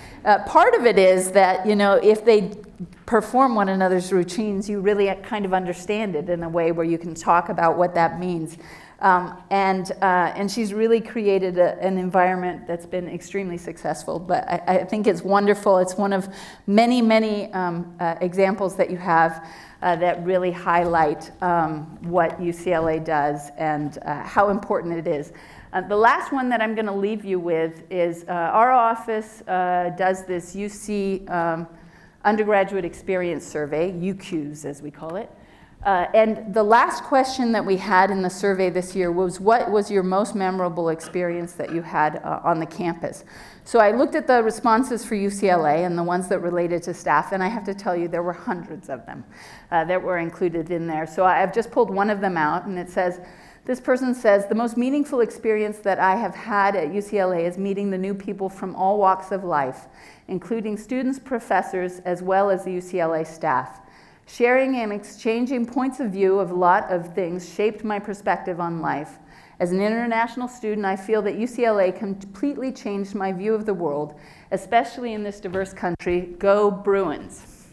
part of it is that, you know, if they perform one another's routines, you really kind of understand it in a way where you can talk about what that means. And she's really created an environment that's been extremely successful. But I think it's wonderful. It's one of many, many examples that you have that really highlight what UCLA does and how important it is. The last one that I'm going to leave you with is our office does this UC Undergraduate Experience Survey, UQs as we call it. And the last question that we had in the survey this year was, what was your most memorable experience that you had on the campus? So I looked at the responses for UCLA and the ones that related to staff, and I have to tell you there were hundreds of them that were included in there. So I've just pulled one of them out, and it says, this person says, the most meaningful experience that I have had at UCLA is meeting the new people from all walks of life, including students, professors, as well as the UCLA staff. Sharing and exchanging points of view of a lot of things shaped my perspective on life. As an international student, I feel that UCLA completely changed my view of the world, especially in this diverse country. Go Bruins.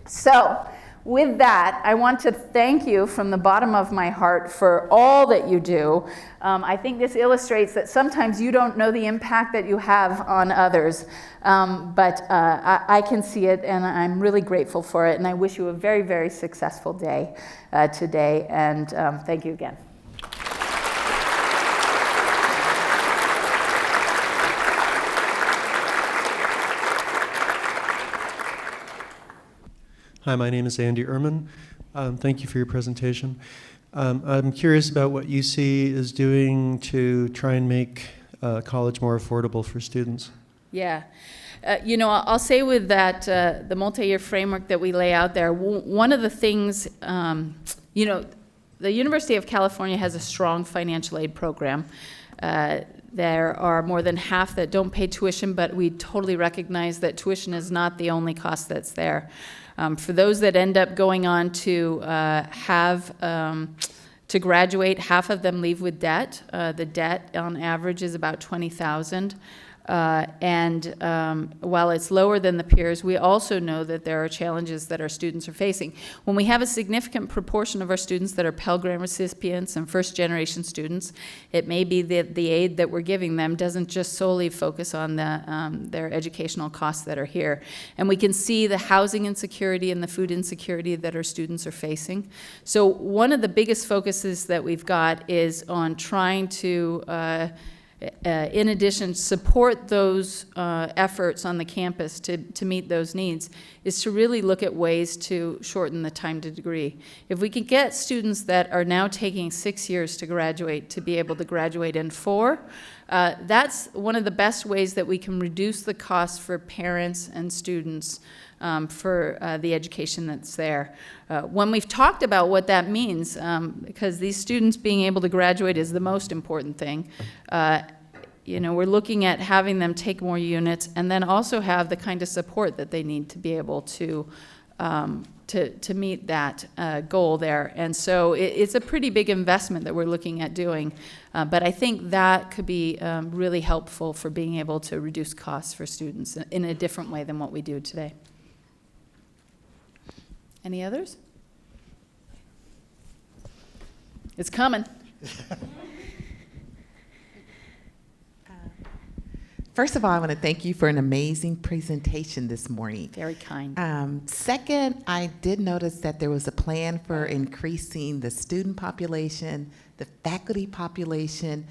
So, with that, I want to thank you from the bottom of my heart for all that you do. I think this illustrates that sometimes you don't know the impact that you have on others, but I can see it, and I'm really grateful for it, and I wish you a very, very successful day today, and thank you again. Hi, my name is Andy Ehrman. Thank you for your presentation. I'm curious about what UC is doing to try and make college more affordable for students. Yeah. You know, I'll say with that, the multi-year framework that we lay out there, one of the things, you know, the University of California has a strong financial aid program. There are more than half that don't pay tuition, but we totally recognize that tuition is not the only cost that's there. For those that end up going on to to graduate, half of them leave with debt. The debt on average is about $20,000. While it's lower than the peers, we also know that there are challenges that our students are facing. When we have a significant proportion of our students that are Pell Grant recipients and first-generation students, it may be that the aid that we're giving them doesn't just solely focus on their educational costs that are here. And we can see the housing insecurity and the food insecurity that our students are facing. So one of the biggest focuses that we've got is on trying to in addition, support those efforts on the campus to meet those needs, is to really look at ways to shorten the time to degree. If we can get students that are now taking 6 years to graduate to be able to graduate in 4, that's one of the best ways that we can reduce the cost for parents and students for the education that's there. When we've talked about what that means, because these students being able to graduate is the most important thing, you know, we're looking at having them take more units and then also have the kind of support that they need to be able to meet that goal there. And so it's a pretty big investment that we're looking at doing. But I think that could be really helpful for being able to reduce costs for students in a different way than what we do today. Any others? It's coming. First of all, I want to thank you for an amazing presentation this morning. Very kind. Second, I did notice that there was a plan for increasing the student population, the faculty population,